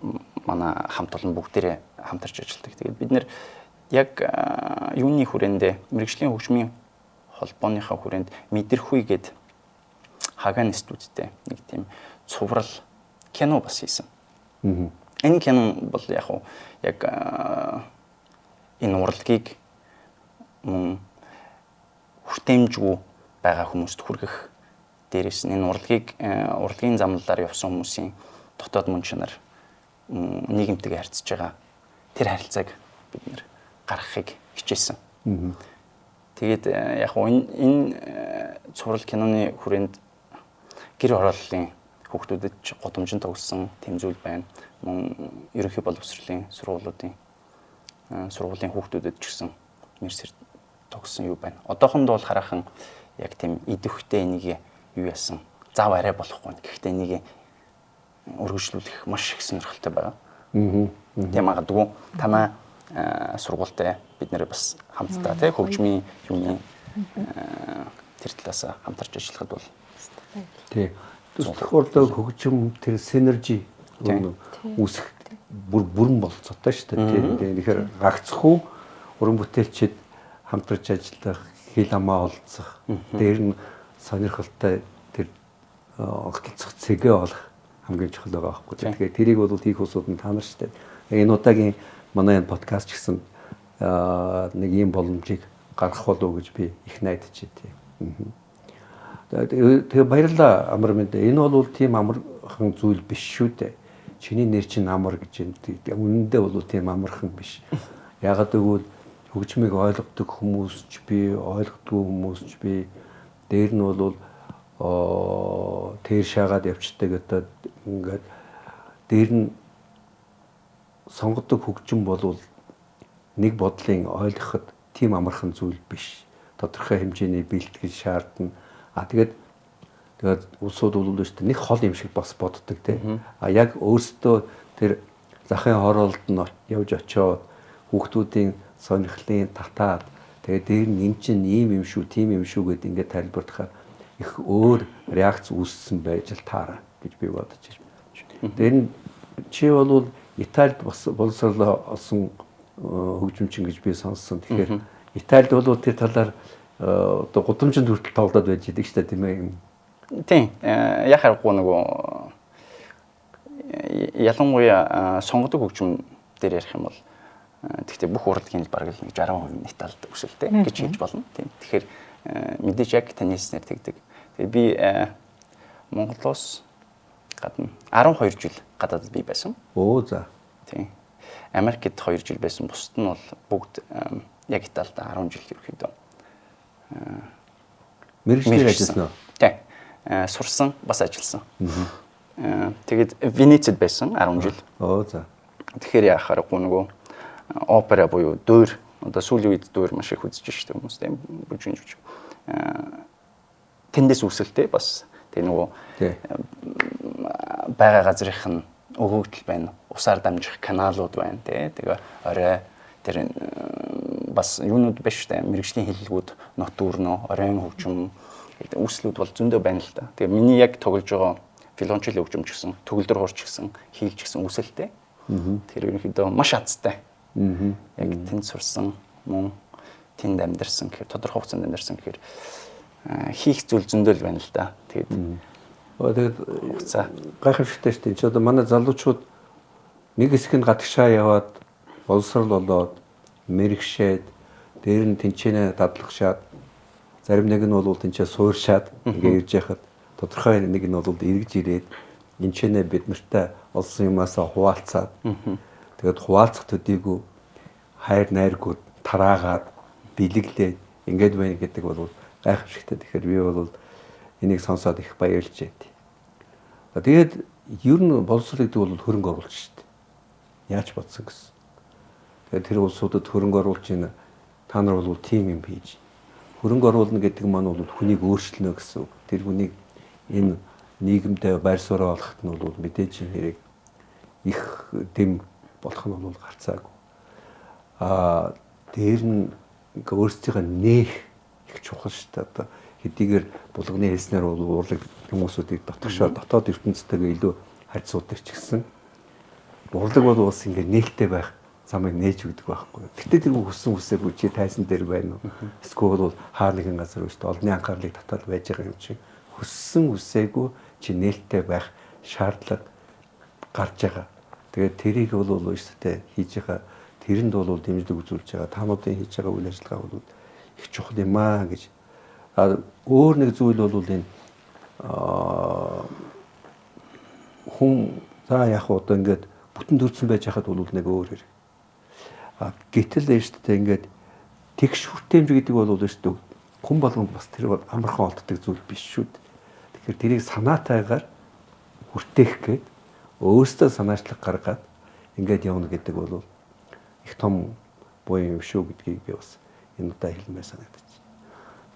манай хамт олон бүгдээрээ хамтарч ажилладаг. Тэгээд бид нэр яг юуны хүрээндээ мэргэжлийн хөгжмийн холбооныхаа хүрээнд мэдэрхүй гээд Хагаан студидтэй нэг тийм цуврал кино бас хийсэн. Энэ кино бол яг энэ урлагийг хүртээмжгүй байгаа хүмүүст хүргэх дээрээс нь энэ урлагийн замналаар явсан хүмүүсийн дотоод мөн чанар нийгэмтэйгээ харьцаж байгаа тэр харилцааг бид нэр гаргахыг хичээсэн. Тэгээд яг энэ цуврал киноны хүрээнд гэр хорооллын хүүхдүүдэд годомжин тогсон тэм зүйл байна. Мөн ерөнхий боловсролын сургуулийн хүүхдүүдэд ч гэсэн мэрсэр тогсон юу байна. Одоохондоо бол хараахан яг тийм идэвхтэй энийг юу яасан зав арай болохгүй. Гэхдээ энийг өргөжлүүлэх маш их сонирхолтой байгаа. Тийм магадгүй танаа сургуультай бид нэр бас хамтдаа тий хөгжмийн юуны тэр талаас хамтарч ажиллахад бол тий. Түлхүүр хөгжим тэр синержи үүсэх бүрэн болцоотой шүү дээ. Тэгэхээр гагцхгүй уран бүтээлчид хамтарч ажиллах, хил амаа олцох, дээр нь сонирхолтой тэр огтлцох цэгээ олох хамгийн чухал байгаа байхгүй. Тэгэхээр тэрийг бол хийх усуд нь та нар шүү дээ. Энэ удаагийн манай энэ подкаст ч гэсэн нэг ийм боломжийг гаргах болов уу гэж би их найдаж байна. Тэгээ баярлалаа амар мэд. Энэ бол тийм амархан зүйл биш шүү дээ. Чиний нэр чинь амар гэж энэ үнэндээ бол тийм амархан биш. Ягаад гэвэл хөгжмийг ойлгодог хүмүүс ч би, ойлгодгүй хүмүүс ч би, дээр нь бол тэр шаагаад явцдаг одоо ингээд дээр нь сонгодог хөгжим бол нэг бодлын ойлгоход тийм амархан зүйл биш. Тодорхой хэмжээний бэлтгэл шаардна. Тэгээд улсууд бол шүү дээ нэг хол юм шиг бас боддог тийм. Яг өөрсдөө тэр захын хороолд нь явж очиод хүүхдүүдийн сонирхлын татаад тэгээд дээр нь эн чинь ийм юм шүү, тийм юм шүү гэдээ ингээд тайлбарлахаар их өөр реакц үүссэн байж л таараа гэж би бодож байна. Тэр нь чи бол Италид бас боловсрол олсон хөгжимчин гэж би сонссон. Тэгэхээр Италид бол тэр талаар одоо гудамжинд хүртэл тоглоод байж идэг шүү дээ тийм ээ. Тийм. Яхахгүй нөгөө ялангуяа сонгодог хөгжим дээр ярих юм бол тэгтээ бүх урлагийн л бараг л 60% нь Италид өсөлтэй гэж хэлж болно. Тийм. Тэгэхээр мэдээж яг таны хэлснээр тэгдэг. Тэгээ би Монголоос гадна 12 жил гадаадд би байсан. Оо за. Тийм. Америкт 2 жил байсан. Бусд нь бол бүгд яг Италид 10 жил ерөөхдөө. Мэргэжлэр ажилласан уу? Тийм. Сурсан, бас ажилласан. Тэгээд Венецид байсан 10 жил. Оо за. Тэгэхээр яхаар нөгөө опера буюу дөөр одоо сүүлийн үед дөөр маш их үзэж штэ хүмүүс тийм бүжинж. Тэндээс үсэлтэй бас тэг нөгөө байгаа газрынх нь өгөгдөл байна. Усаар дамжих каналууд байна тий. Тэгээ орой тэр бас юунууд биш штэ мэрэгжлийн хэллэгүүд нот дүүрнө, оройн хөгжим үүслүүд бол зөндөө байна л да. Тэгээ миний яг тоглож байгаа филончил хөгжим ч гэсэн, төгөлдөр хуурч гэсэн, хийлч гэсэн үсэлтэй. Тэр ерөнхийдөө маш азтай. Яг тэнд сурсан, мөн тэнд амьдарсан гэхээр тодорхой хугацаанд амьдарсан гэхээр хийх зүйл зөндөл байна л да. Тэгээд гайхамшигтай шүү дээ. Чи одоо манай залуучууд нэг хэсэг нь гадагшаа яваад боловсрал болоод мэрэгшээд дээр нь тэнцэнэ дадлагшаад зарим нэг нь бол тэнцээ сууршаад ингээ ирж яхад тодорхой нэг нь бол эргэж ирээд энчэнэ бид нартай олсон юмасаа хуваалцаад тэгээд хуваалцах төдийгүй хайр найргууд тараагаад бэлэглээд ингээд байна гэдэг бол гайхамшигтай. Тэгэхээр би бол энийг сонсоод их баярлж байд. Тэгээд ер нь боловсрол гэдэг бол хөрөнгө оруулалт шүү дээ. Яаж бодсон гэсэн. Тэгээд тэр улсуудад хөрөнгө оруулж ийн та нар бол тим юм хийж. Хөрөнгө оруулна гэдэг маань бол хүнийг өөрчлөнө гэсэн үг. Тэр хүнийг энэ нийгэмдээ байр суурь олоход нь бол мэдээж хэрэг их дэм болох нь бол гарцаагүй. Дээр нь өөрсдийнхөө нээх их чухал шүү дээ. Одоо хэдийгээр булганы хэлснээр бол урлаг хүмүүсүүдийг дотгошоо дотоод ертөнцтэйгээ илүү харьцуулдаг ч гэсэн урлаг бол бас ингэ нээлттэй байх замыг нээж өгдөг байхгүй. Гэтэ тэр хүссэн хүсээгүй чи тайсан дээр байна уу? Эсвэл бол хаа нэгэн газар шүү дээ. Олонний анхаарлыг татаад байж байгаа юм чи хүссэн хүсээгүй чи нээлттэй байх шаардлага гарч байгаа. Тэгээд тэрийг бол өөрсдөө хийж байгаа тэрэнд бол дэмжлэг үзүүлж байгаа. Таамуудын хийж байгаа үйл ажиллагаа бол их чухал юм аа гэж. Өөр нэг зүйл бол энэ хүн за яг одоо ингээд бүтэн төрсэн байж хахад бол нэг өөр хэрэг. Гэтэл өөртөө ингээд тэгш хүртээмж гэдэг бол өөртөө хүн болгонд бас тэр бол амархан олддог зүйл биш шүү дээ. Тэгэхээр тэрийг санаатайгаар хүртээх гээд өөртөө санаачлаг гаргаад ингээд явна гэдэг бол их том буян юм шүү гэдгийг би бас энэ удаа хэлмээр санагдаж байна.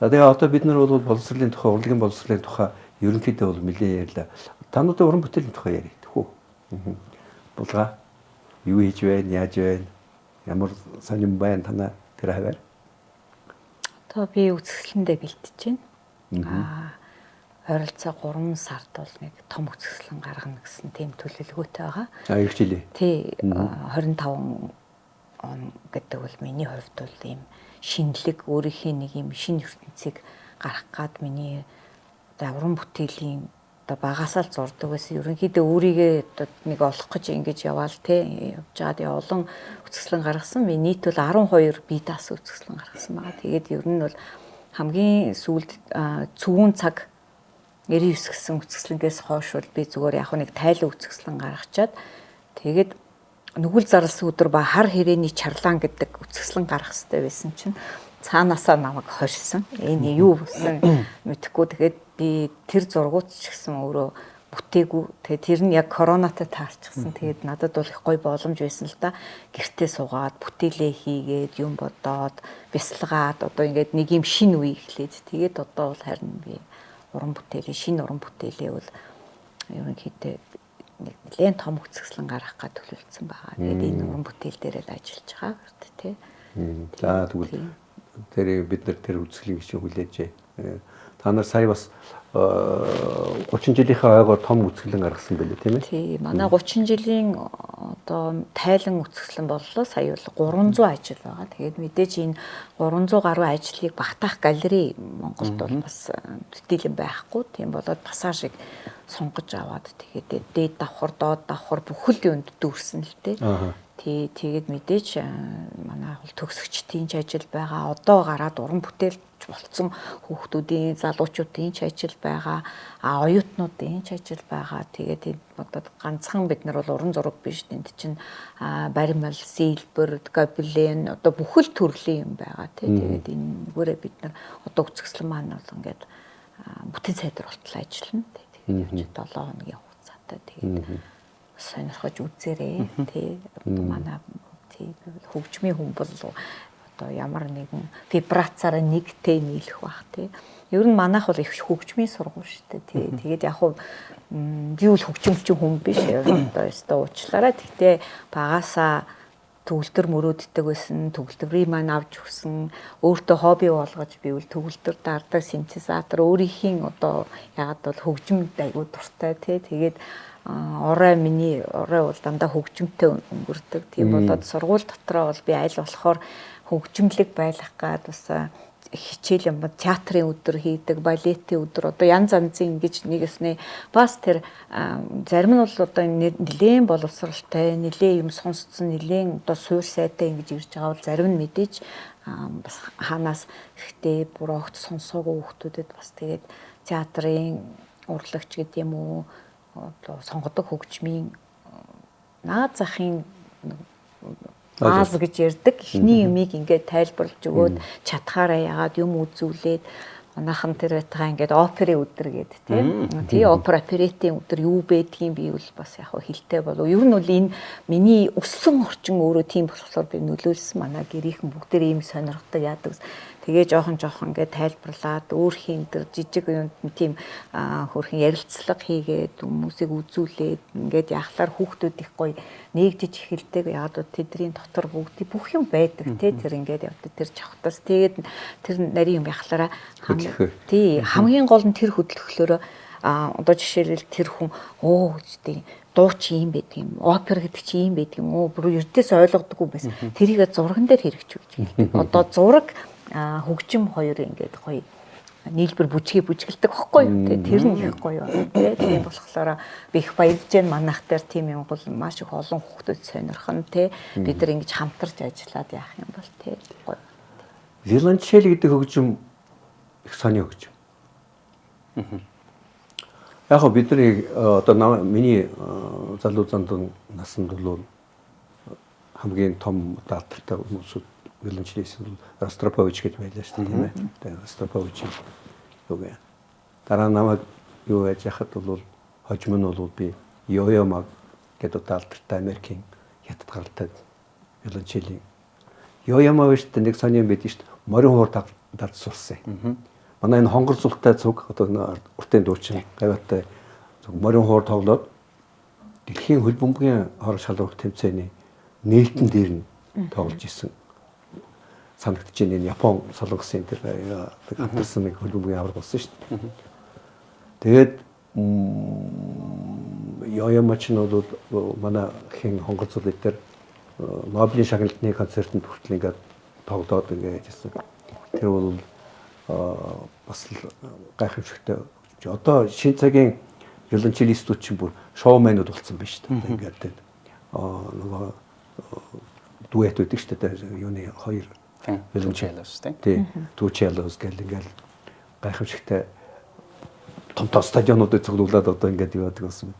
За тэгээ одоо бид нар бол боловсролын тухай, урлагийн боловсролын тухай ерөнхийдөө бол нэлээд ярьлаа. Тануудын уран бүтээлийн тухай ярих тхүү. Булгаа юу хийж байна, яаж байна, ямар сонирн байна танаа тэр хавар. Одоо би үзэсгэлэндээ бэлтэж байна. Ойролцоо 3 сард бол нэг том үзэсгэлэн гаргана гэсэн тийм төлөвлөгөөтэй байгаа. Эх жилийн. Тий 25 он гэдэг бол миний хувьд бол ийм шинэлэг өөрийнхөө нэг ийм шинэ ертөнцийг гаргах гад миний уран бүтээлийн одоо багасаал зурдаг байсан. Ерөнхийдөө өөрийгөө одоо нэг олох гэж ингэж яваал те явж байгаа. Олон үзэсгэлэн гаргасан. Би нийт бол 12 бие даасан үзэсгэлэн гаргасан байгаа. Тэгээд ер нь бол хамгийн сүүлд цүвүүн цаг 99 гэсэн үзэсгэлэнгээс хойш бол би зүгээр яг нэг тайлан үзэсгэлэн гаргачаад тэгээд нүгэл зарласан өдөр ба хар хэрээний чарлаан гэдэг үзэсгэлэн гаргах хэрэгтэй байсан чинь цаанаасаа намайг хорьсон. Энэ юу болсон мэдэхгүй. Тэгээд би тэр зургууд ч гэсэн өөрөө бүтээгүй. Тэгээд тэр нь яг коронатай таарчихсан. Тэгээд надад бол их гоё боломж байсан л да. Гэртээ суугаад бүтээлээ хийгээд юм бодоод бясалгаад одоо ингээд нэг юм шин үе эхлээд тэгээд одоо бол харин би шинэ уран бүтээлээ бол ерөнхийдөө нэлээд том үзэсгэлэн гаргах гэж төлөвлөсөн байгаа. Тэгээд энэ уран бүтээл дээр л ажиллаж байгаа гэдэг тий. За тэгвэл тэр бид нар тэр үзэсгэлийг чинь хүлээж. Та нар сая бас 30 жилийнхаа ойгоор том үзэсгэлэн гаргасан байлээ тийм ээ? Тий, манай 30 жилийн одоо тайлан үзэсгэлэн боллоо. Сая бол 300 ажил байгаа. Тэгээд мэдээж энэ 300 гаруй ажлыг багтаах галерей Монголд бол бас бүтээлэн байхгүй. Тийм болоод пассажийг сонгож аваад тэгээд дээд давхар, доод давхар бүхэл юунд дүүрсэн л дээ. Тий, тэгээд мэдээж манай бол төгсөгчдийн ч ажил байгаа. Одоо гараад уран бүтээл болцсон хүүхдүүдийн, залуучуудын ч ажил байгаа. Оюутнуудын ч ажил байгаа. Тэгээд одоо ганцхан бид нар бол уран зураг биш. Тэнд чинь баримал, сэлбэр, гобелен одоо бүхэл төрлийн юм байгаа. Тэгээд энэгээрээ бид нар одоо үзэсгэлэн маань бол ингээд бүтэн сайдруулалт ажиллана. Тэгээд 7 хоногийн хугацаатай тэгээд сонирхож үзээрэй. Тий манай тий хөгжмийн хүн бол одоо ямар нэгэн вибрацаараа нэгтэй нийлэх бах тий. Ер нь манайх бол их хөгжмийн сургууль шүү дээ тий. Тэгээд яг хуу би бол хөгжимчин хүн биш. Одоо өстой уучлаарай. Тэгтээ багасаа төгөлдөр мөрөөддөг байсан, төгөлдрийг маань авч өгсөн, өөртөө хобби болгож бивэл төгөлдөр даардаг синтезатор өөрийнхөө одоо ягаад бол хөгжимд айгүй дуртай тий. Тэгээд миний орой бол дандаа хөгжимтэй өнгөрдөг. Тийм болоод сургууль дотроо бол би аль болохоор хөгжимлэг байлгах гад бас хичээл юм театрын өдөр хийдэг, балетын өдөр одоо янз янзын ингэж нэгэснээ бас тэр зарим нь бол одоо нэлээд боловсралтай, нэлээд юм сонсцсон, нэлээд одоо суур сайтай ингэж ирж байгаа бол зарим нь мэдээж бас хаанаас ихтэй бүр огт сонсоогүй хүмүүстэд бас тэгээд театрын урлагч гэдэг юм уу одоо сонгодог хөгжмийн наад захын бааз гэж ярддаг ихний юмыг ингээд тайлбарлаж өгөөд чадхаараа яагаад юм үзүүлээд манайхан тэр байтгаа ингээд оперын өдөр гэдэг тий опера оперетийн өдөр юу байдгийг би бол бас яг хэлтэй болов. Ер нь бол энэ миний өссөн орчин өөрөө тийм болохоор би нөлөөлсөн манай гэрийнхэн бүгдээр ийм сонирхдаг яадаг. Тэгээ жоохон ингээд тайлбарлаад өөрхийн тэр жижиг юм тийм хөрхэн ярилцлага хийгээд хүмүүсийг үзүүлээд ингээд яхалаар хүүхдүүд их гоё нэгдэж эхэлдэг. Яг л тэдний дотор бүгд бүх юм байдаг тий тэр ингээд явдаг тэр чавхтас тэгээд тэр нарийн юм яхалаараа хамгийн гол нь тэр хөдөлгөхлөөрөө одоо жишээлбэл тэр хүн үстэй дуу чи юм байдаг юм опера гэдэг чи юм байдаг юм бүр ердөөс ойлгодоггүй байсан тэрийг зурган дээр хэрэгжүүлж хэлдэг. Одоо зураг хөгжим хоёр ингээд гоё нийлбэр бүжгэлдэг баггүй юу тий тэр нь их гоё тий тийм болохоор би их баярлж байна манайх дээр тийм юм бол маш их олон хүүхдүүд сонирхон тий бид нар ингэж хамтарч ажиллаад яах юм бол тий гоё виолончель гэдэг хөгжим их сони хөгжим. Яг хөө бидний одоо миний залуу зандын насанд бол хамгийн том даатартай хүмүүсүүд виолончелист Ростропович гэж байлаа шүү дээ тийм ээ. Тэгээ Ростропович юу гэ. Дараа намайг юу яаж яхад бол хожим нь бол би Йойомаг гэдэг даатартай Америкийн хятад гаралтай виолончелийн Йойомаг шүү дээ нэг сони юм байдаг шүү дээ. Морин хуур дадсуулсан. Манай энэ хонгор цултай цуг одоо уртын дуучин гавьяатай цуг морин хуур тоглоод дэлхийн хөл бөмбөгийн хор шалралт тэмцээний нээлтэн дээр нь тоглож исэн. санагдаж байна. Энэ Япон солонгосын тэр хамтарсан нэг хөлбөмбөгийн аварга болсон шүү дээ. Тэгээд Яямач нь бол манай хин Хонгор цулын дээр Нобелийн шагналтны концертанд хүртэл ингээд тоглоод ингээд яжсэн. Тэр бол бас л гайхамшигтай. Одоо шинэ цагийн виолончелистүүд чинь бүр шоуменууд болсон байна шүү дээ. Ингээд тэгээд нөгөө дуэт үүдэх шүү дээ. Юуны хоёр виолончелос тийм. Тучелос гэл ингээд гайхамшигтай том стадионуудыг цуглуулад одоо ингээд юу гэдэг болсон.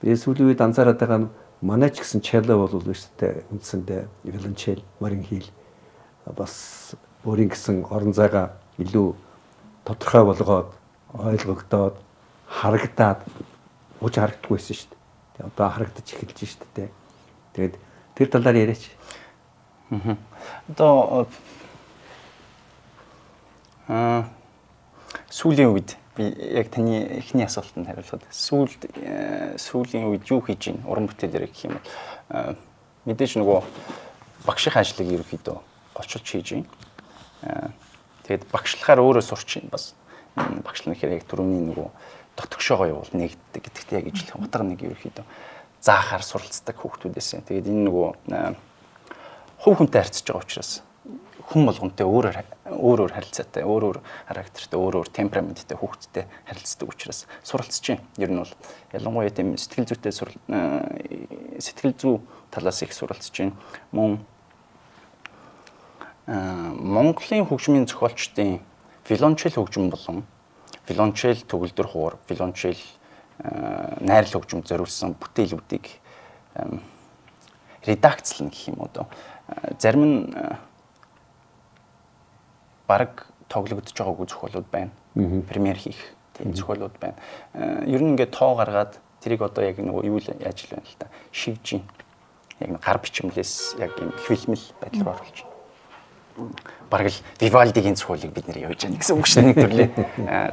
Би сүүлийн үед анзаараад байгаа нь манай ч гэсэн чело бол үүстэй үндсэндээ виолончел, марин хил бас өөрийн гэсэн орон зайгаа илүү тодорхой болгоод ойлгогдоод харагдаад ууж харагддаггүй байсан шүү дээ. Тэгээ одоо харагдаж эхэлж шүү дээ. Тэгээд тэр талаар яриач. Одоо сүүлийн үед би яг таны эхний асуултанд хариулахад сүүлийн үед юу хийж ийн уран бүтээлээр гэх юм бол мэдээж нөгөө багшийн ажлыг ерөөхдөө голчилж хийж ийн. Тэгээд багшлахаар өөрөө сурч ийн бас. Багшлах гэхээр яг түрүүний нөгөө дотгошоогоо явуул нэгддэг гэдэгт яг ижил утга нэг ерөөхдөө заахаар суралцдаг хүүхдүүдээс. Тэгээд энэ нөгөө хувь хүнтэй харьцаж байгаа учраас хүн болгонтэй өөр харилцаатай, өөр характертай, өөр темпераменттай хүүхдтэй харилцдаг учраас суралцж байна. Ер нь бол ялангуяа тийм сэтгэл зүй талаас их суралцж байна. Мөн Монголын хөгжмийн зохиолчдын виолончел хөгжим болон виолончел төгөлдөр хуур, виолончел найрал хөгжимд зориулсан бүтээлүүдийг редакцлна гэх юм уу. Зарим нь бараг тоглогдож байгаагүй зохиолууд байна. Премьер хийх тийм зохиолууд байна. Ер нь ингээд тоо гаргаад тэрийг одоо яг нөгөө юу яаж л байна л та. Шивж ийн. Яг нэг гар бичмлээс яг юм хвилмэл байдал руу оруулж байна. Бараг л Вивальдигийн зохиолыг бид нэр явж байгаа гэсэн үг шүү дээ төрлөө.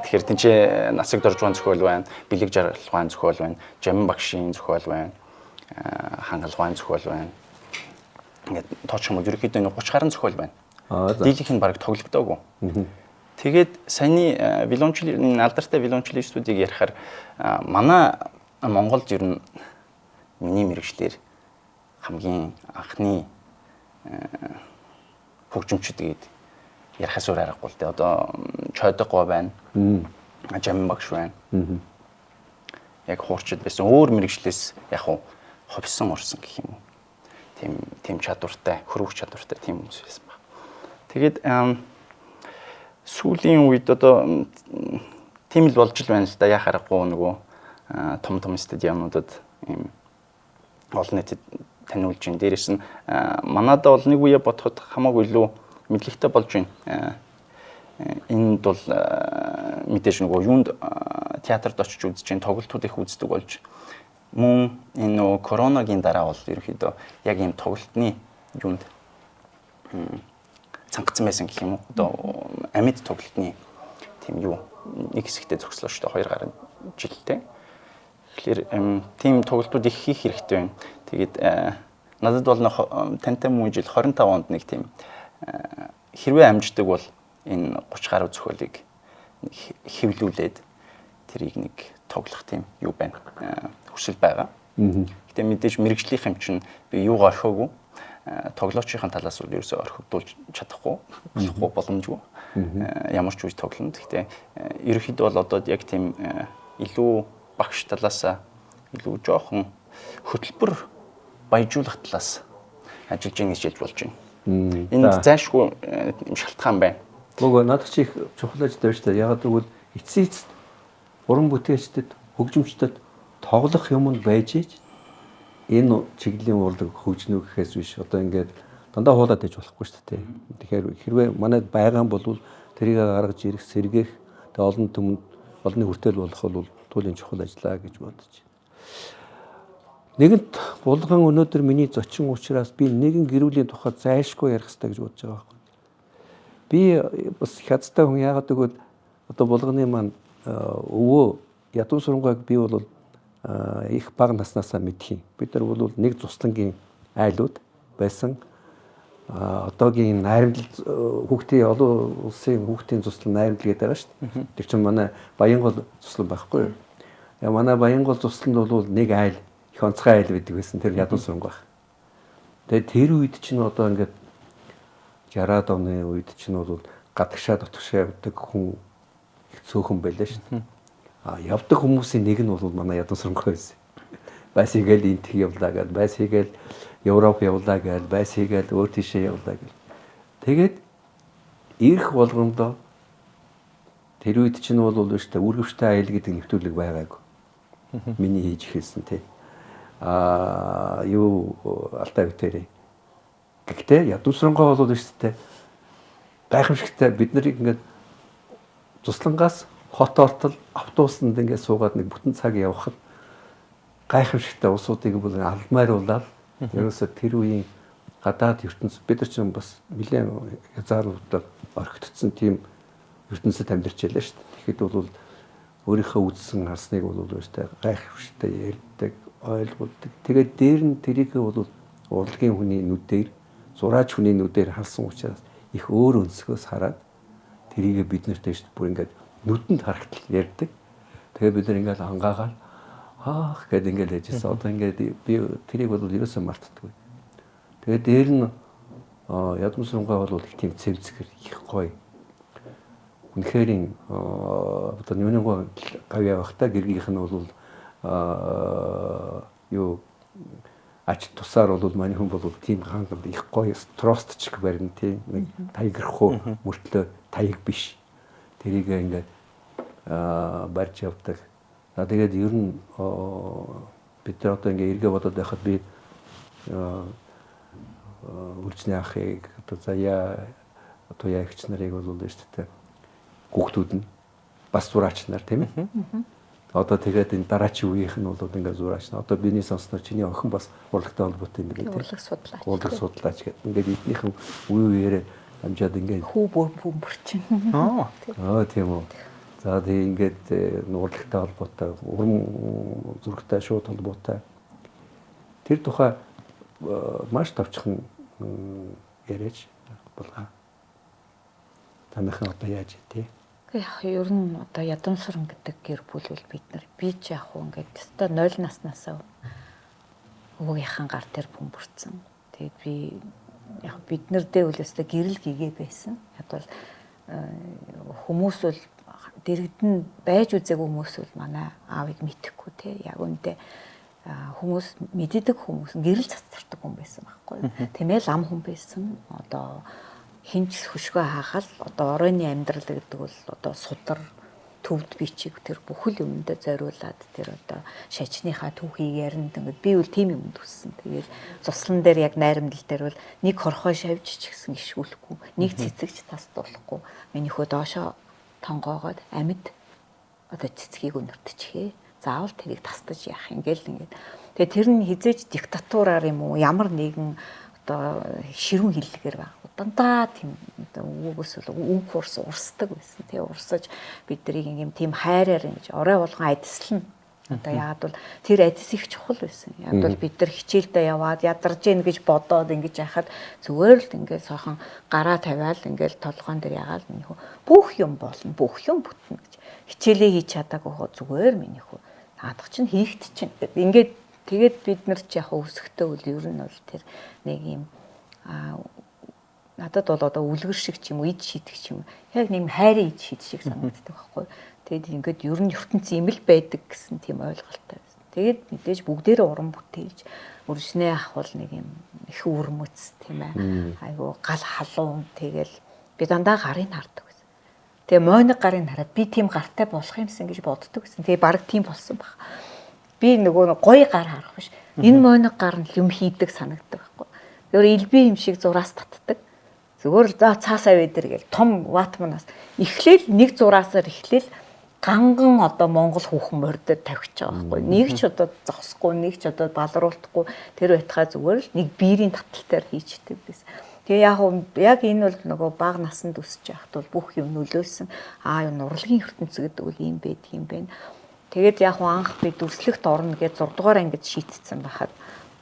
Тэгэхээр тэнцээ насаг дорж байгаа зохиол байна, бэлэг жаргалгаан зохиол байна, Жамин багшийн зохиол байна, хангалгаан зохиол байна. Ингээд тооч юм уу ерөөхдөө 30 гаруй зохиол байна. Дийлийнх нь бараг тоглогдоогүй. Тэгээд саяны виолончелын алдартай виолончелистүүдийг ярихаар манай Монголд ер нь миний мэрэгчлэр хамгийн анхны хөгжимчд гээд ярихаас өөр аргагүй л дээ. Одоо Чойдгоо байна. Жамин багш байна. Яг хуурчд байсан өөр мэрэгчлээс яг ховсон орсон гэх юм уу. Тийм чадвартай, хөрвөх чадвартай тийм хүмүүс байсан баг. Тэгээд сүүлийн үед одоо тийм л болж л байна л да. Яа харахгүй нөгөө том стадионуудад ийм олон нийтэд таниулж байна. Дээрээс нь манайда бол нэг үе бодоход хамаагүй илүү мэдлэгтэй болж байна. Энд бол мэдээж нөгөө юунд театрт очиж үзэж чинь тоглолтууд их үздэг болж мөн энэ нөгөө коронагийн дараа бол ерөнхийдөө яг ийм тоглолтны юунд цангацсан байсан гэх юм уу. Одоо амьд тоглолтны тийм юу нэг хэсэгтээ зогслоо шүү дээ 2 гаруй жилдээ. Тэгэхээр тийм тоглолтууд их хийх хэрэгтэй байна. Тэгээд надад бол тантай муу жил 25 онд нэг тийм хэрвээ амждаг бол энэ 30 гаруй зохиолыг хэвлүүлээд тэрийг нэг тоглох тийм юу байна. Хүсэл байгаа. Гэтэ мэдээж мэрэгжлийнх юм чинь би юугаа орхиогүй. Тоглоочийн талаас бол ерөөсөөр орхигдуулж чадахгүй, болохгүй боломжгүй. Ямар ч үе тоглоно. Гэхдээ ерөнхийдөө бол одоо яг тийм илүү багш талаасаа илүү жоохон хөтөлбөр баяжуулах талаас ажиллаж байгаа гэж хэлж болж байна. Энэ зайлшгүй шалтгаан байна. Нөгөө надад чи их чухал ажил тавьж та. Ягаад гэвэл эцсийн эцэст уран бүтээлчдэд, хөгжимчдэд тоглох юм нь байж ич энэ чиглэлийн урлаг хөгжнө гэхээс биш одоо ингээд дандаа хуулаад иж болохгүй шүү дээ. Тэгэхээр хэрвээ манайд байгаа бол тэрийг гаргаж ирэх, сэргээх, тэгээ олон түмэнд олонний хүртэл болох бол туйлын чухал ажиллаа гэж бодож байна. Нэгэнт булган өнөөдөр миний зочин учраас би нэгэн гэрүүлийн тухай зайлшгүй ярих хэрэгтэй гэж бодож байгаа байхгүй. Би бас хязтай хүн яагаад гэвэл одоо булганы маань өвөө ядуу сурангааг би бол их бага наснаасаа мэдхий. Бид нар бол нэг цуслангийн айлууд байсан. одоогийн найрамдал хүүхдийн олон улсын хүүхдийн цуслан найрамдал гэдэг байгаа шүү дээ. Тэр чинь манай Баянгол цуслан байхгүй юу? Манай Баянгол цусланд бол нэг айл их онцгой айл байдаг байсан. Тэр ядуу суранг байх. Тэгээд тэр үед чинь одоо ингээд 60-аад оны үед чинь бол гадагшаа дотгошоо явдаг хүн их цөөхөн байлаа шүү дээ. Явдаг хүмүүсийн нэг нь бол манай ядуу суранг байсан. Байс хийгээл энтх явлаа гэл, байс хийгээл Европ явлаа гэл, байс хийгээл өөр тийшээ явлаа гэл. Тэгээд ирэх болгондоо тэр үед чинь бол шүү дээ үргэвчтэй аял гэдэг нэвтрүүлэг байгаагүй. Миний хийж ихсэн тий. Юу Алтай битэрээ. Гэхдээ ядуусрангоо бол шүү дээ гайхамшигтай бид нарыг ингээд туслангаас хот ортол автобусанд ингээд суугаад нэг бүтэн цаг явхад гайхамшигтай усуудыг бол алмайруулаад ерөөсө тэр үеийн гадаад ертөнц бид нар ч бас нэлээд хязгаарлалтаар орхигдсон тийм ертөнцид амьдарч байлаа шүү дээ. Тэгэхэд бол өөрийнхөө үзсэн харсныг бол өөртөө гайхамшигтай ярьдаг, ойлгуулдаг. Тэгээд дээр нь тэрийг бол урлагийн хүний нүдээр, зураач хүний нүдээр харсан учраас их өөр өнцгөөс хараад тэрийг бид нартэй шүү дээ бүр ингээд нүдэнд харахтал ярьдаг. Тэгээд бид нар ингээд ангаагаар гэдэг ингээд яжсэн. Одоо ингээд би тэрийг бол ерөөсөө мартдаггүй. Тэгээд дээр нь ядамсрангаа бол их тийм цэвцгэр их гоё. Үнэхээр одоо нүнэгөө гавьяа багтаа гэргийнх нь бол юу ач тусаар бол маний хүн бол тийм хангамж их гоё тростчг барина тийм нэг таяграхгүй мөртлөө таяг биш. Тэрийг ингээд барьж явдаг. Тэгээд ер нь бид нар одоо ингээ эргээ бодоод байхад би үлчний ахыг одоо заяа одоо ягч нарыг бол шүү дээ хүүхдүүд нь бас зураач нар тийм ээ. Одоо тэгээд энэ дараачийн үеийнх нь бол ингээ зураач нар. Одоо биний сонсноор чиний охин бас урлагтай холбоотой юм байна тийм. Урлаг судлаач. Урлаг судлаач гэдэг. Ингээд эднийхэн үе үеэрээ амжаад ингээ хүү бөмбөрчин. Тийм үү. За тэгээ ингээд урлагтай холбоотой, уран зурагтай шууд холбоотой. Тэр тухай маш товчхон яриач болгоо. Танайхан одоо яаж тий? Ер нь одоо ядамсран гэдэг гэр бүл бол бид нар би ч яг уу ингээд өстой 0 наснаасаа өвгийнхэн гар дээр бөмбөрцөн. Тэгээд би яг бид нар дээр үл өстой гэрэл гэгээ байсан. Яг бол хүмүүс бол дэрэгдэн байж үзээгүй хүмүүс бол манай аавыг мэдхгүй те яг үндэ хүмүүс мэддэг хүмүүс гэрэл цацардаг хүн байсан байхгүй. Тэмээ лам хүн байсан. Одоо хинч хөшгөө хаахал одоо оройны амьдрал гэдэг бол одоо судар төвд бичиг тэр бүхэл юмдаа зориулаад тэр одоо шажныхаа түүхийг ярина гэдэг би бол тийм юм төссөн. Тэгээд цуслан дээр яг найрамдал дээр бол нэг хорхой шавж ч гэсэн ишгүүлэхгүй, нэг цэцэгч тасдуулахгүй. Минийхөө доошоо тонгоогоод амьд одоо цэцгийг өнөртчихээ. Заавал тэрийг тасдаж яах юм гээл ингээд. Тэгээ тэр нь хизээж диктатураар юм уу ямар нэгэн одоо ширүүн хиллэгээр баг. Дандаа тийм үгөөс үг урсдаг байсан. Тэгээ урсаж биднийг юм тийм хайраар ингэж орой болгон адислна. Одоо яагаад бол тэр адис их чухал байсан. Яг бол бид нар хичээлдээ яваад ядарж гин гэж бодоод ингэж яхад зүгээр л ингээд сойхон гараа тавиал ингээд толгоон дээр ягаал минийхүү бүх юм болно, бүх юм бүтнэ гэж. Хичээлээ хийж чадаагүй хоо зүгээр минийхүү. Наадах чинь хийхт чинь ингээд тэгээд бид нар ч яг өсөхтэй үл ер нь бол тэр нэг юм надад бол одоо үлгэр шиг ч юм уу, ид шийдэх ч юм уу. Яг нэг хайрын ид шийд шиг санагддаг байхгүй. Тэгээд ингээд ер нь ертөнц юм л байдаг гэсэн тийм ойлголттой байсан. Тэгээд мэдээж бүгдээрээ уран бүтээлж өршнээ ахвал нэг юм их үрмөц тийм ээ. Айгу гал халуун тэгэл би дандаа гарыг хардаг байсан. Тэгээ мойног гарыг хараад би тийм гартай болох юмсан гэж боддог гэсэн. Тэгээ баг тийм болсон баг. Би нөгөө гоё гар харах биш. Энэ мойног гар нь юм хийдэг санагддаг байхгүй. Өөр элби юм шиг зураас татдаг. Зүгээр л за цаасаа вэдэр гээл том ватманаас эхлээл нэг зураасаар эхлээл ганган одоо Монгол хүүхэн мордод тавьчих байгаа байхгүй. Нэг ч одоо зогсохгүй, нэг ч одоо балруулахгүй тэр байтхаа зүгээр л нэг биерийн таталтаар хийчихдээ байсан. Тэгээ яг энэ бол нөгөө бага насанд өсөж яхад бол бүх юм нөлөөсөн. Энэ урлагийн ертөнц гэдэг үл юм байдаг юм байна. Тэгээд яг анх би дүрслэгт орно гэж 6 дугаар ангид шийтсэн байхад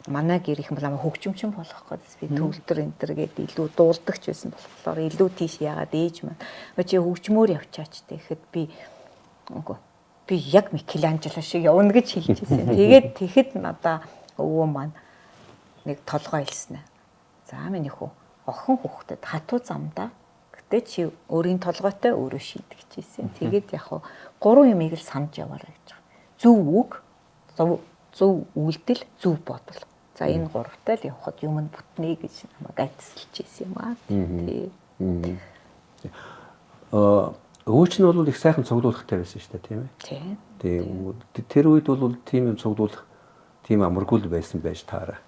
манай гэр их бол хөгжимчин болох гэдээс би төвлөр энэ төр гээд илүү дуулдагч байсан болохоор илүү тийш яагаад ээж маань чи хөгжмөөр явчаач тэгэхэд би яг Микеланжело шиг явна гэж хэлж ирсэн. Тэгээд тэгэхэд надаа өвөө маань нэг толгой хэлсэн. За минь хүү охин хүүхдэд хатуу замдаа гэтээ чи өөрийн толгойтой өөрөө шийдэж ирсэн. Тэгээд яг гурван юмыг л санаж яваарай гэж байгаа. Зөв үг, зөв үйлдэл, зөв бодол. За энэ гуравтай л явхад юм нь бүтнэ гэж намайг альцсалж ирсэн юм аа. Тий. Өвч нь бол их сайхан цуглуулгатай байсан шүү дээ, тийм ээ. Тийм. Тэр үед бол тийм юм цуглуулах тийм амаргүй л байсан байж таараа.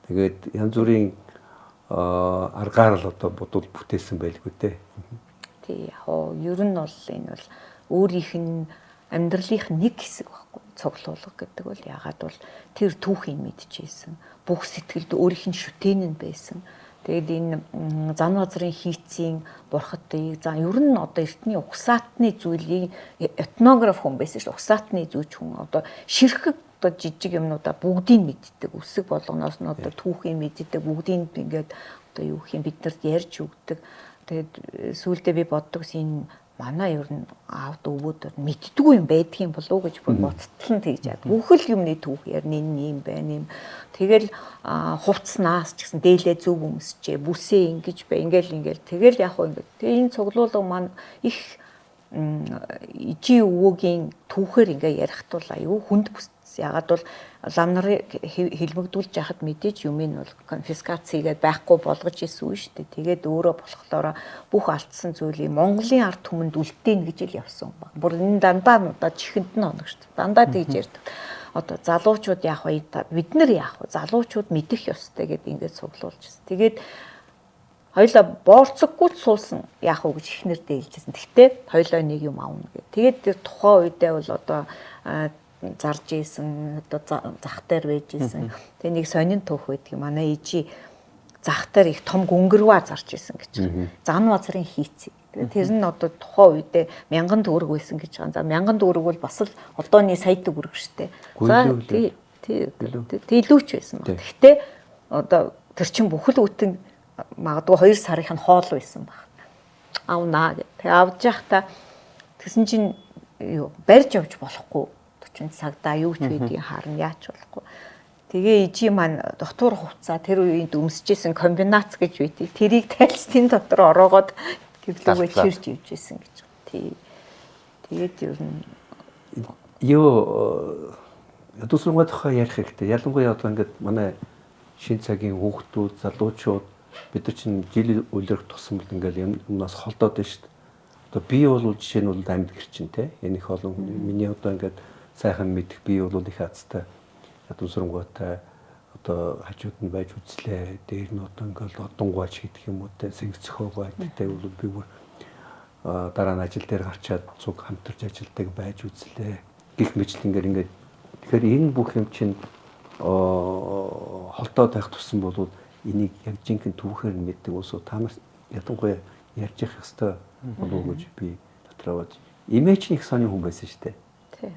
Тэгээд янз бүрийн аргаар л одоо бодвол бүтээсэн байлгүй дээ. Тий. Ер нь бол энэ бол өөрийнх нь амьдралынх нэг хэсэг байхгүй. Цуглуулга гэдэг бол ягаад бол тэр түүхийг мэдчихсэн. Бүх сэтгэлд өөрийнх нь шүтэн нь байсан. Тэгээд энэ зан газрын хийцийн бурхадыг за ер нь одоо эртний угсаатны зүйлийг этнограф хүн байсан шүү. Угсаатны зүүч хүн одоо ширхэг одоо жижиг юмнуудаа бүгдийг мэддэг. Үсэг болгоноос нь одоо түүхийг мэддэг. Бүгдийг ингээд одоо юу гэх юм биднэрт ярьж өгдөг. Тэгээд сүүлдээ би боддог энэ манай ер нь аавд өвөөд мэддэггүй юм байдгийн болов уу гэж бодтол нь тэгж яад. Бүхэл юмны түүх ярина энэ юм байна юм. Тэгэл хувцснаас ч гэсэн дээлээ зөв өмсчээ, бүсээ ингэж бай, ингээл тэгэл яг хөө ингээд. Тэгээ энэ цуглуулга маань их ижи өвөөгийн түүхээр ингээ ярихт бол аюу хүнд бүс. Ягаад бол лам нарыг хилмигдүүлж яхад мэдээж юм нь бол конфискацгээд байхгүй болгож исэн үү шүү дээ. Тэгээд өөрөө болохлоороо бүх алдсан зүйлийг Монголын ард түмэнд үлдээн гэж л явсан баг. Бүр энэ дандаа чихэнд нь оног шүү дээ. Дандаа тэгж ярьдаг. Одоо залуучууд яах вэ? Бид нар яах вэ? Залуучууд мэдэх ёстой гэдээ ингээд цуглуулж ирсэн. Тэгээд хоёлаа боорцоггүй суусан яах вэ гэж ихнэр дээлжсэн. Тэгтээ хоёлоо нэг юм аавна гэх. Тэгээд тэр тухайн үедээ бол одоо зарж ийсэн одоо зах дээр байж ийсэн. Тэгээ нэг сонин түүх байдаг. Манай ээжи зах дээр их том гөнгөрваа зарж ийсэн гэж. Зан базрын хийцээ. Тэр нь одоо тухайн үедээ 1000 төгрөг байсан гэж байгаа. За 1000 төгрөг бол бас л одооний сая төгрөг штэ. За тий илүүч байсан баг. Гэхдээ одоо тэр чин бүхэл бүтэн магадгүй 2 сарын хоол байсан баг. Авнаа гэх. Тэгээ авж явахдаа тэгсэн чинь юу барьж явж болохгүй. 40 цагтаа юу ч байдгийг харна яач болохгүй. Тэгээ ижи маань дотор хувцаа тэр үед өмсөжсэн комбинац гэж байдгийг тэрийг тайлж тэн дотор ороогоод гэвлүүгээ чирж ивжсэн гэж. Тий. Тэгээд ер нь юу ядуусрангой тухай ярих хэрэгтэй. Ялангуяа одоо ингээд манай шин цагийн хүүхдүүд, залуучууд бид нар чинь жил үлрэх тусам ингээл юмнаас холдоод байна шүү дээ. Одоо би бол жишээ нь бол амьд гэрчин те. Энэ их олон миний одоо ингээд сайхан мэдих би бол их азтай ядуусрангуйтай одоо хажууд нь байж үзлээ. Дээр нь одоо ингээл одонгойч гэдэг юм уу те. Сэнг цохоогоо гэдэг бол би бүр дараа нь ажил дээр гарчаад цуг хамтарч ажилдаг байж үзлээ. Гэх мэтлэнгээр ингээд тэгэхээр энэ бүх юм чинь холдоод байх тусам бол энийг яг жинхэнэ түүхээр нь мэддэг усуу та нар ядангуяа ярьж явах хэвээр болов уу гэж би дотроо бод. Имэж нь их сони хүн байсан шүү дээ. Тий.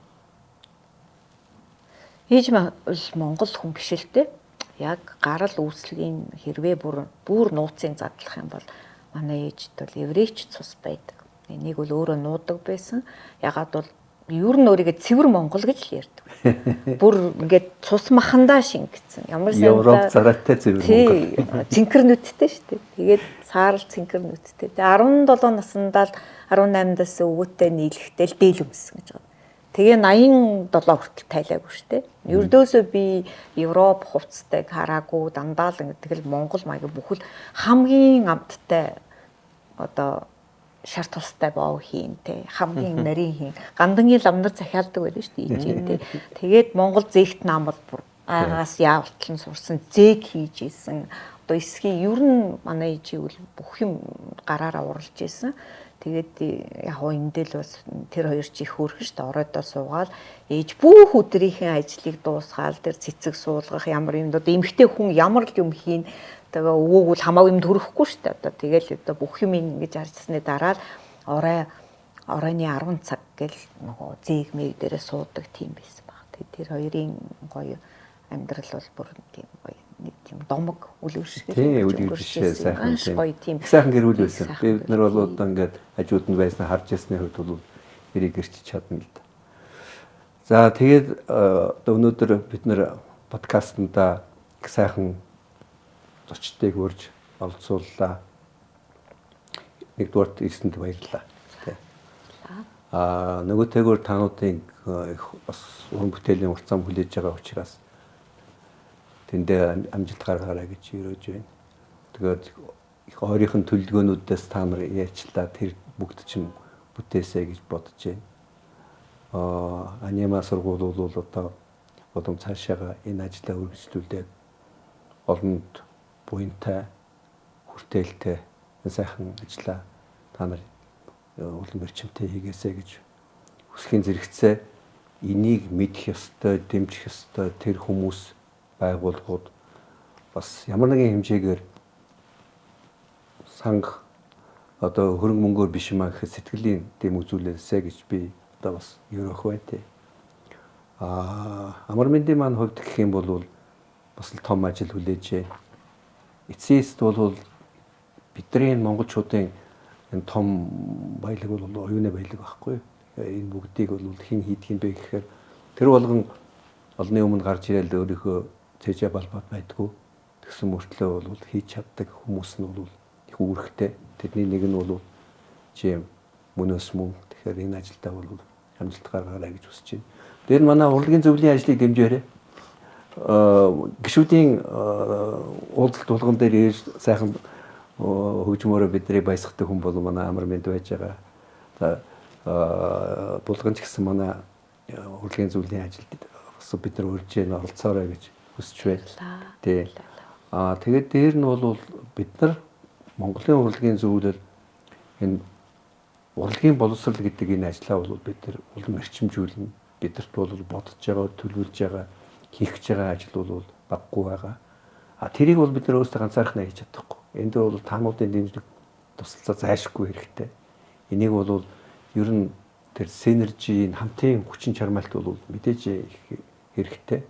Ээж маань Монгол хүн биш л дээ. Яг гарал үүслийн хэрвээ бүр нууцын задлах юм бол манай ээжд бол еврейч цус байдаг. Энийг бол өөрөө нуудаг байсан. Ягаад бол ер нь өөрийгөө цэвэр Монгол гэж л ярьдаг. Бүр ингээд цус махандаа шингэсэн. Ямар сайн Европ зараатай цэвэр Монгол. Цэнхэр нүдтэй шүү дээ. Тэгээд саарл цэнхэр нүдтэй. Тэгээ 17 наснда л 18-аас өвөтэй нийлэхдээ л дээл өмссөн гэж байна. Тэгээ 87 хүртэл тайлаагүй шүү дээ. Ердөөсөө би Европ хувцтай хараагүй дандаа л ингээд тэгэл Монгол маяг бүхэл хамгийн амттай одоо шар тустай боо хийнтэй хамгийн нарийн хийн гандангийн ламнар захиалдаг байдаг шүү дээ ижинтэй. Тэгээд Монгол зээгт нам бол бүр агаас яавалтлан сурсан зээг хийж исэн. Одоо эсхий ер нь манай ижи бол бүх юм гараараа уралж исэн. Тэгээд яг хоо эндэл бас тэр хоёр чи их хөөрхөн шүү дээ. Оройдоо суугаад ээж бүх өдрийнхээ ажлыг дуусгаал тэр цэцэг суулгах ямар юм доо эмхтэй хүн ямар л юм хийн. Тэгээ өвөөг бол хамаагүй юм төрөхгүй шүү дээ. Одоо тэгэл одоо бүх юм ингэж харжсны дараа л оройны 10 цаг гэл нөгөө зээг мэг дээрээ суудаг тийм байсан баг. Тэгээ тэр хоёрын гоё амьдрал бол бүр тийм гоё нэг тийм домог үлгэршил Тийм үлгэршээ сайхан маш гоё тийм их сайхан гэр бүл байсан. сайхан Бид нар бол одоо ингээд хажууд нь байснаа харж ясны хувьд бол эрийг гэрчиж чадна л да. За тэгээд одоо өнөөдөр бид нар подкастнда их сайхан зочдыг урьж олцууллаа. Нэгдүгээрт ирсэнд баярлалаа. Нөгөөтэйгөр тануудын их бас уран бүтээлийн урт зам хүлээж байгаа учраас тэндээ амжилт гаргаарай гэж өрөөж байна. Тэгээд их ойрын төлөвлөгөөнүүдээс та нар яачлаа тэр бүгд чинь бүтээсэй гэж бодож байна. Анима сургууль бол одоо болон цаашаага энэ ажлаа үргэлжлүүлээд олонд буянтай хүртээлтэй сайхан ажлаа та нар улам эрчимтэй хийгээсэй гэж хүсхийн зэрэгцээ энийг мэдэх ёстой, дэмжих ёстой тэр хүмүүс байгууллагууд бас ямар нэгэн хэмжээгээр санг одоо хөрөнгө мөнгөөр биш юм аа гэхэд сэтгэлийн дэм үзүүлээсэй гэж би одоо бас ерөөх байна те. Амар мэндийн маань хувьд гэх юм бол бас л том ажил хүлээж. Эцэст бол бидний монголчуудын энэ том баялаг бол оюуны баялаг байхгүй. Энэ бүгдийг бол хэн хийдэг юм бэ гэхээр тэр болгон олонний өмнө гарч ирэл өөрийнхөө цэжээ балбаад байдгүй. Тэгсэн мөртлөө бол хийж чаддаг хүмүүс нь бол их үүрэгтэй. Тэдний нэг нь бол чи мөнөөс мөн. Тэгэхээр энэ ажилдаа бол амжилт гаргаарай гэж хүсэж байна. Тэр нь манай урлагийн зөвлөлийн ажлыг дэмжээрэй. Гишүүдийн уулзалт болгон дээр ирж сайхан хөгжмөөрөө бидний баясгадаг хүн бол манай амар мэд байж байгаа. За булган ч гэсэн манай урлагийн зөвлөлийн ажилд бас бид нар урьж яана оролцоорой гэж хүсэж байна. Тий. Тэгээд дээр нь бол бид нар Монголын урлагийн зөвлөл энэ урлагийн боловсрал гэдэг энэ ажлаа бол бид нар улам эрчимжүүлнэ. Бидэрт бол бодож байгаа, төлөвлөж байгаа, хийх гэж байгаа ажил бол баггүй байгаа. Тэрийг бол бид нар өөрсдөө ганцаархнаа хийж чадахгүй. Энд бол таамуудын дэмжлэг тусалцаа зайлшгүй хэрэгтэй. Энийг бол ер нь тэр синержи, хамтын хүчин чармайлт бол мэдээж хэрэгтэй.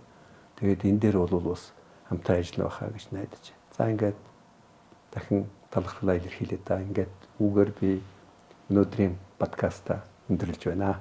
Тэгээд энэ дээр бол бас хамтаа ажиллах байхаа гэж найдаж байна. За ингээд дахин талархлаа илэрхийлээ да. Ингээд үүгээр би өнөөдрийн подкаста өндөрлөж байна.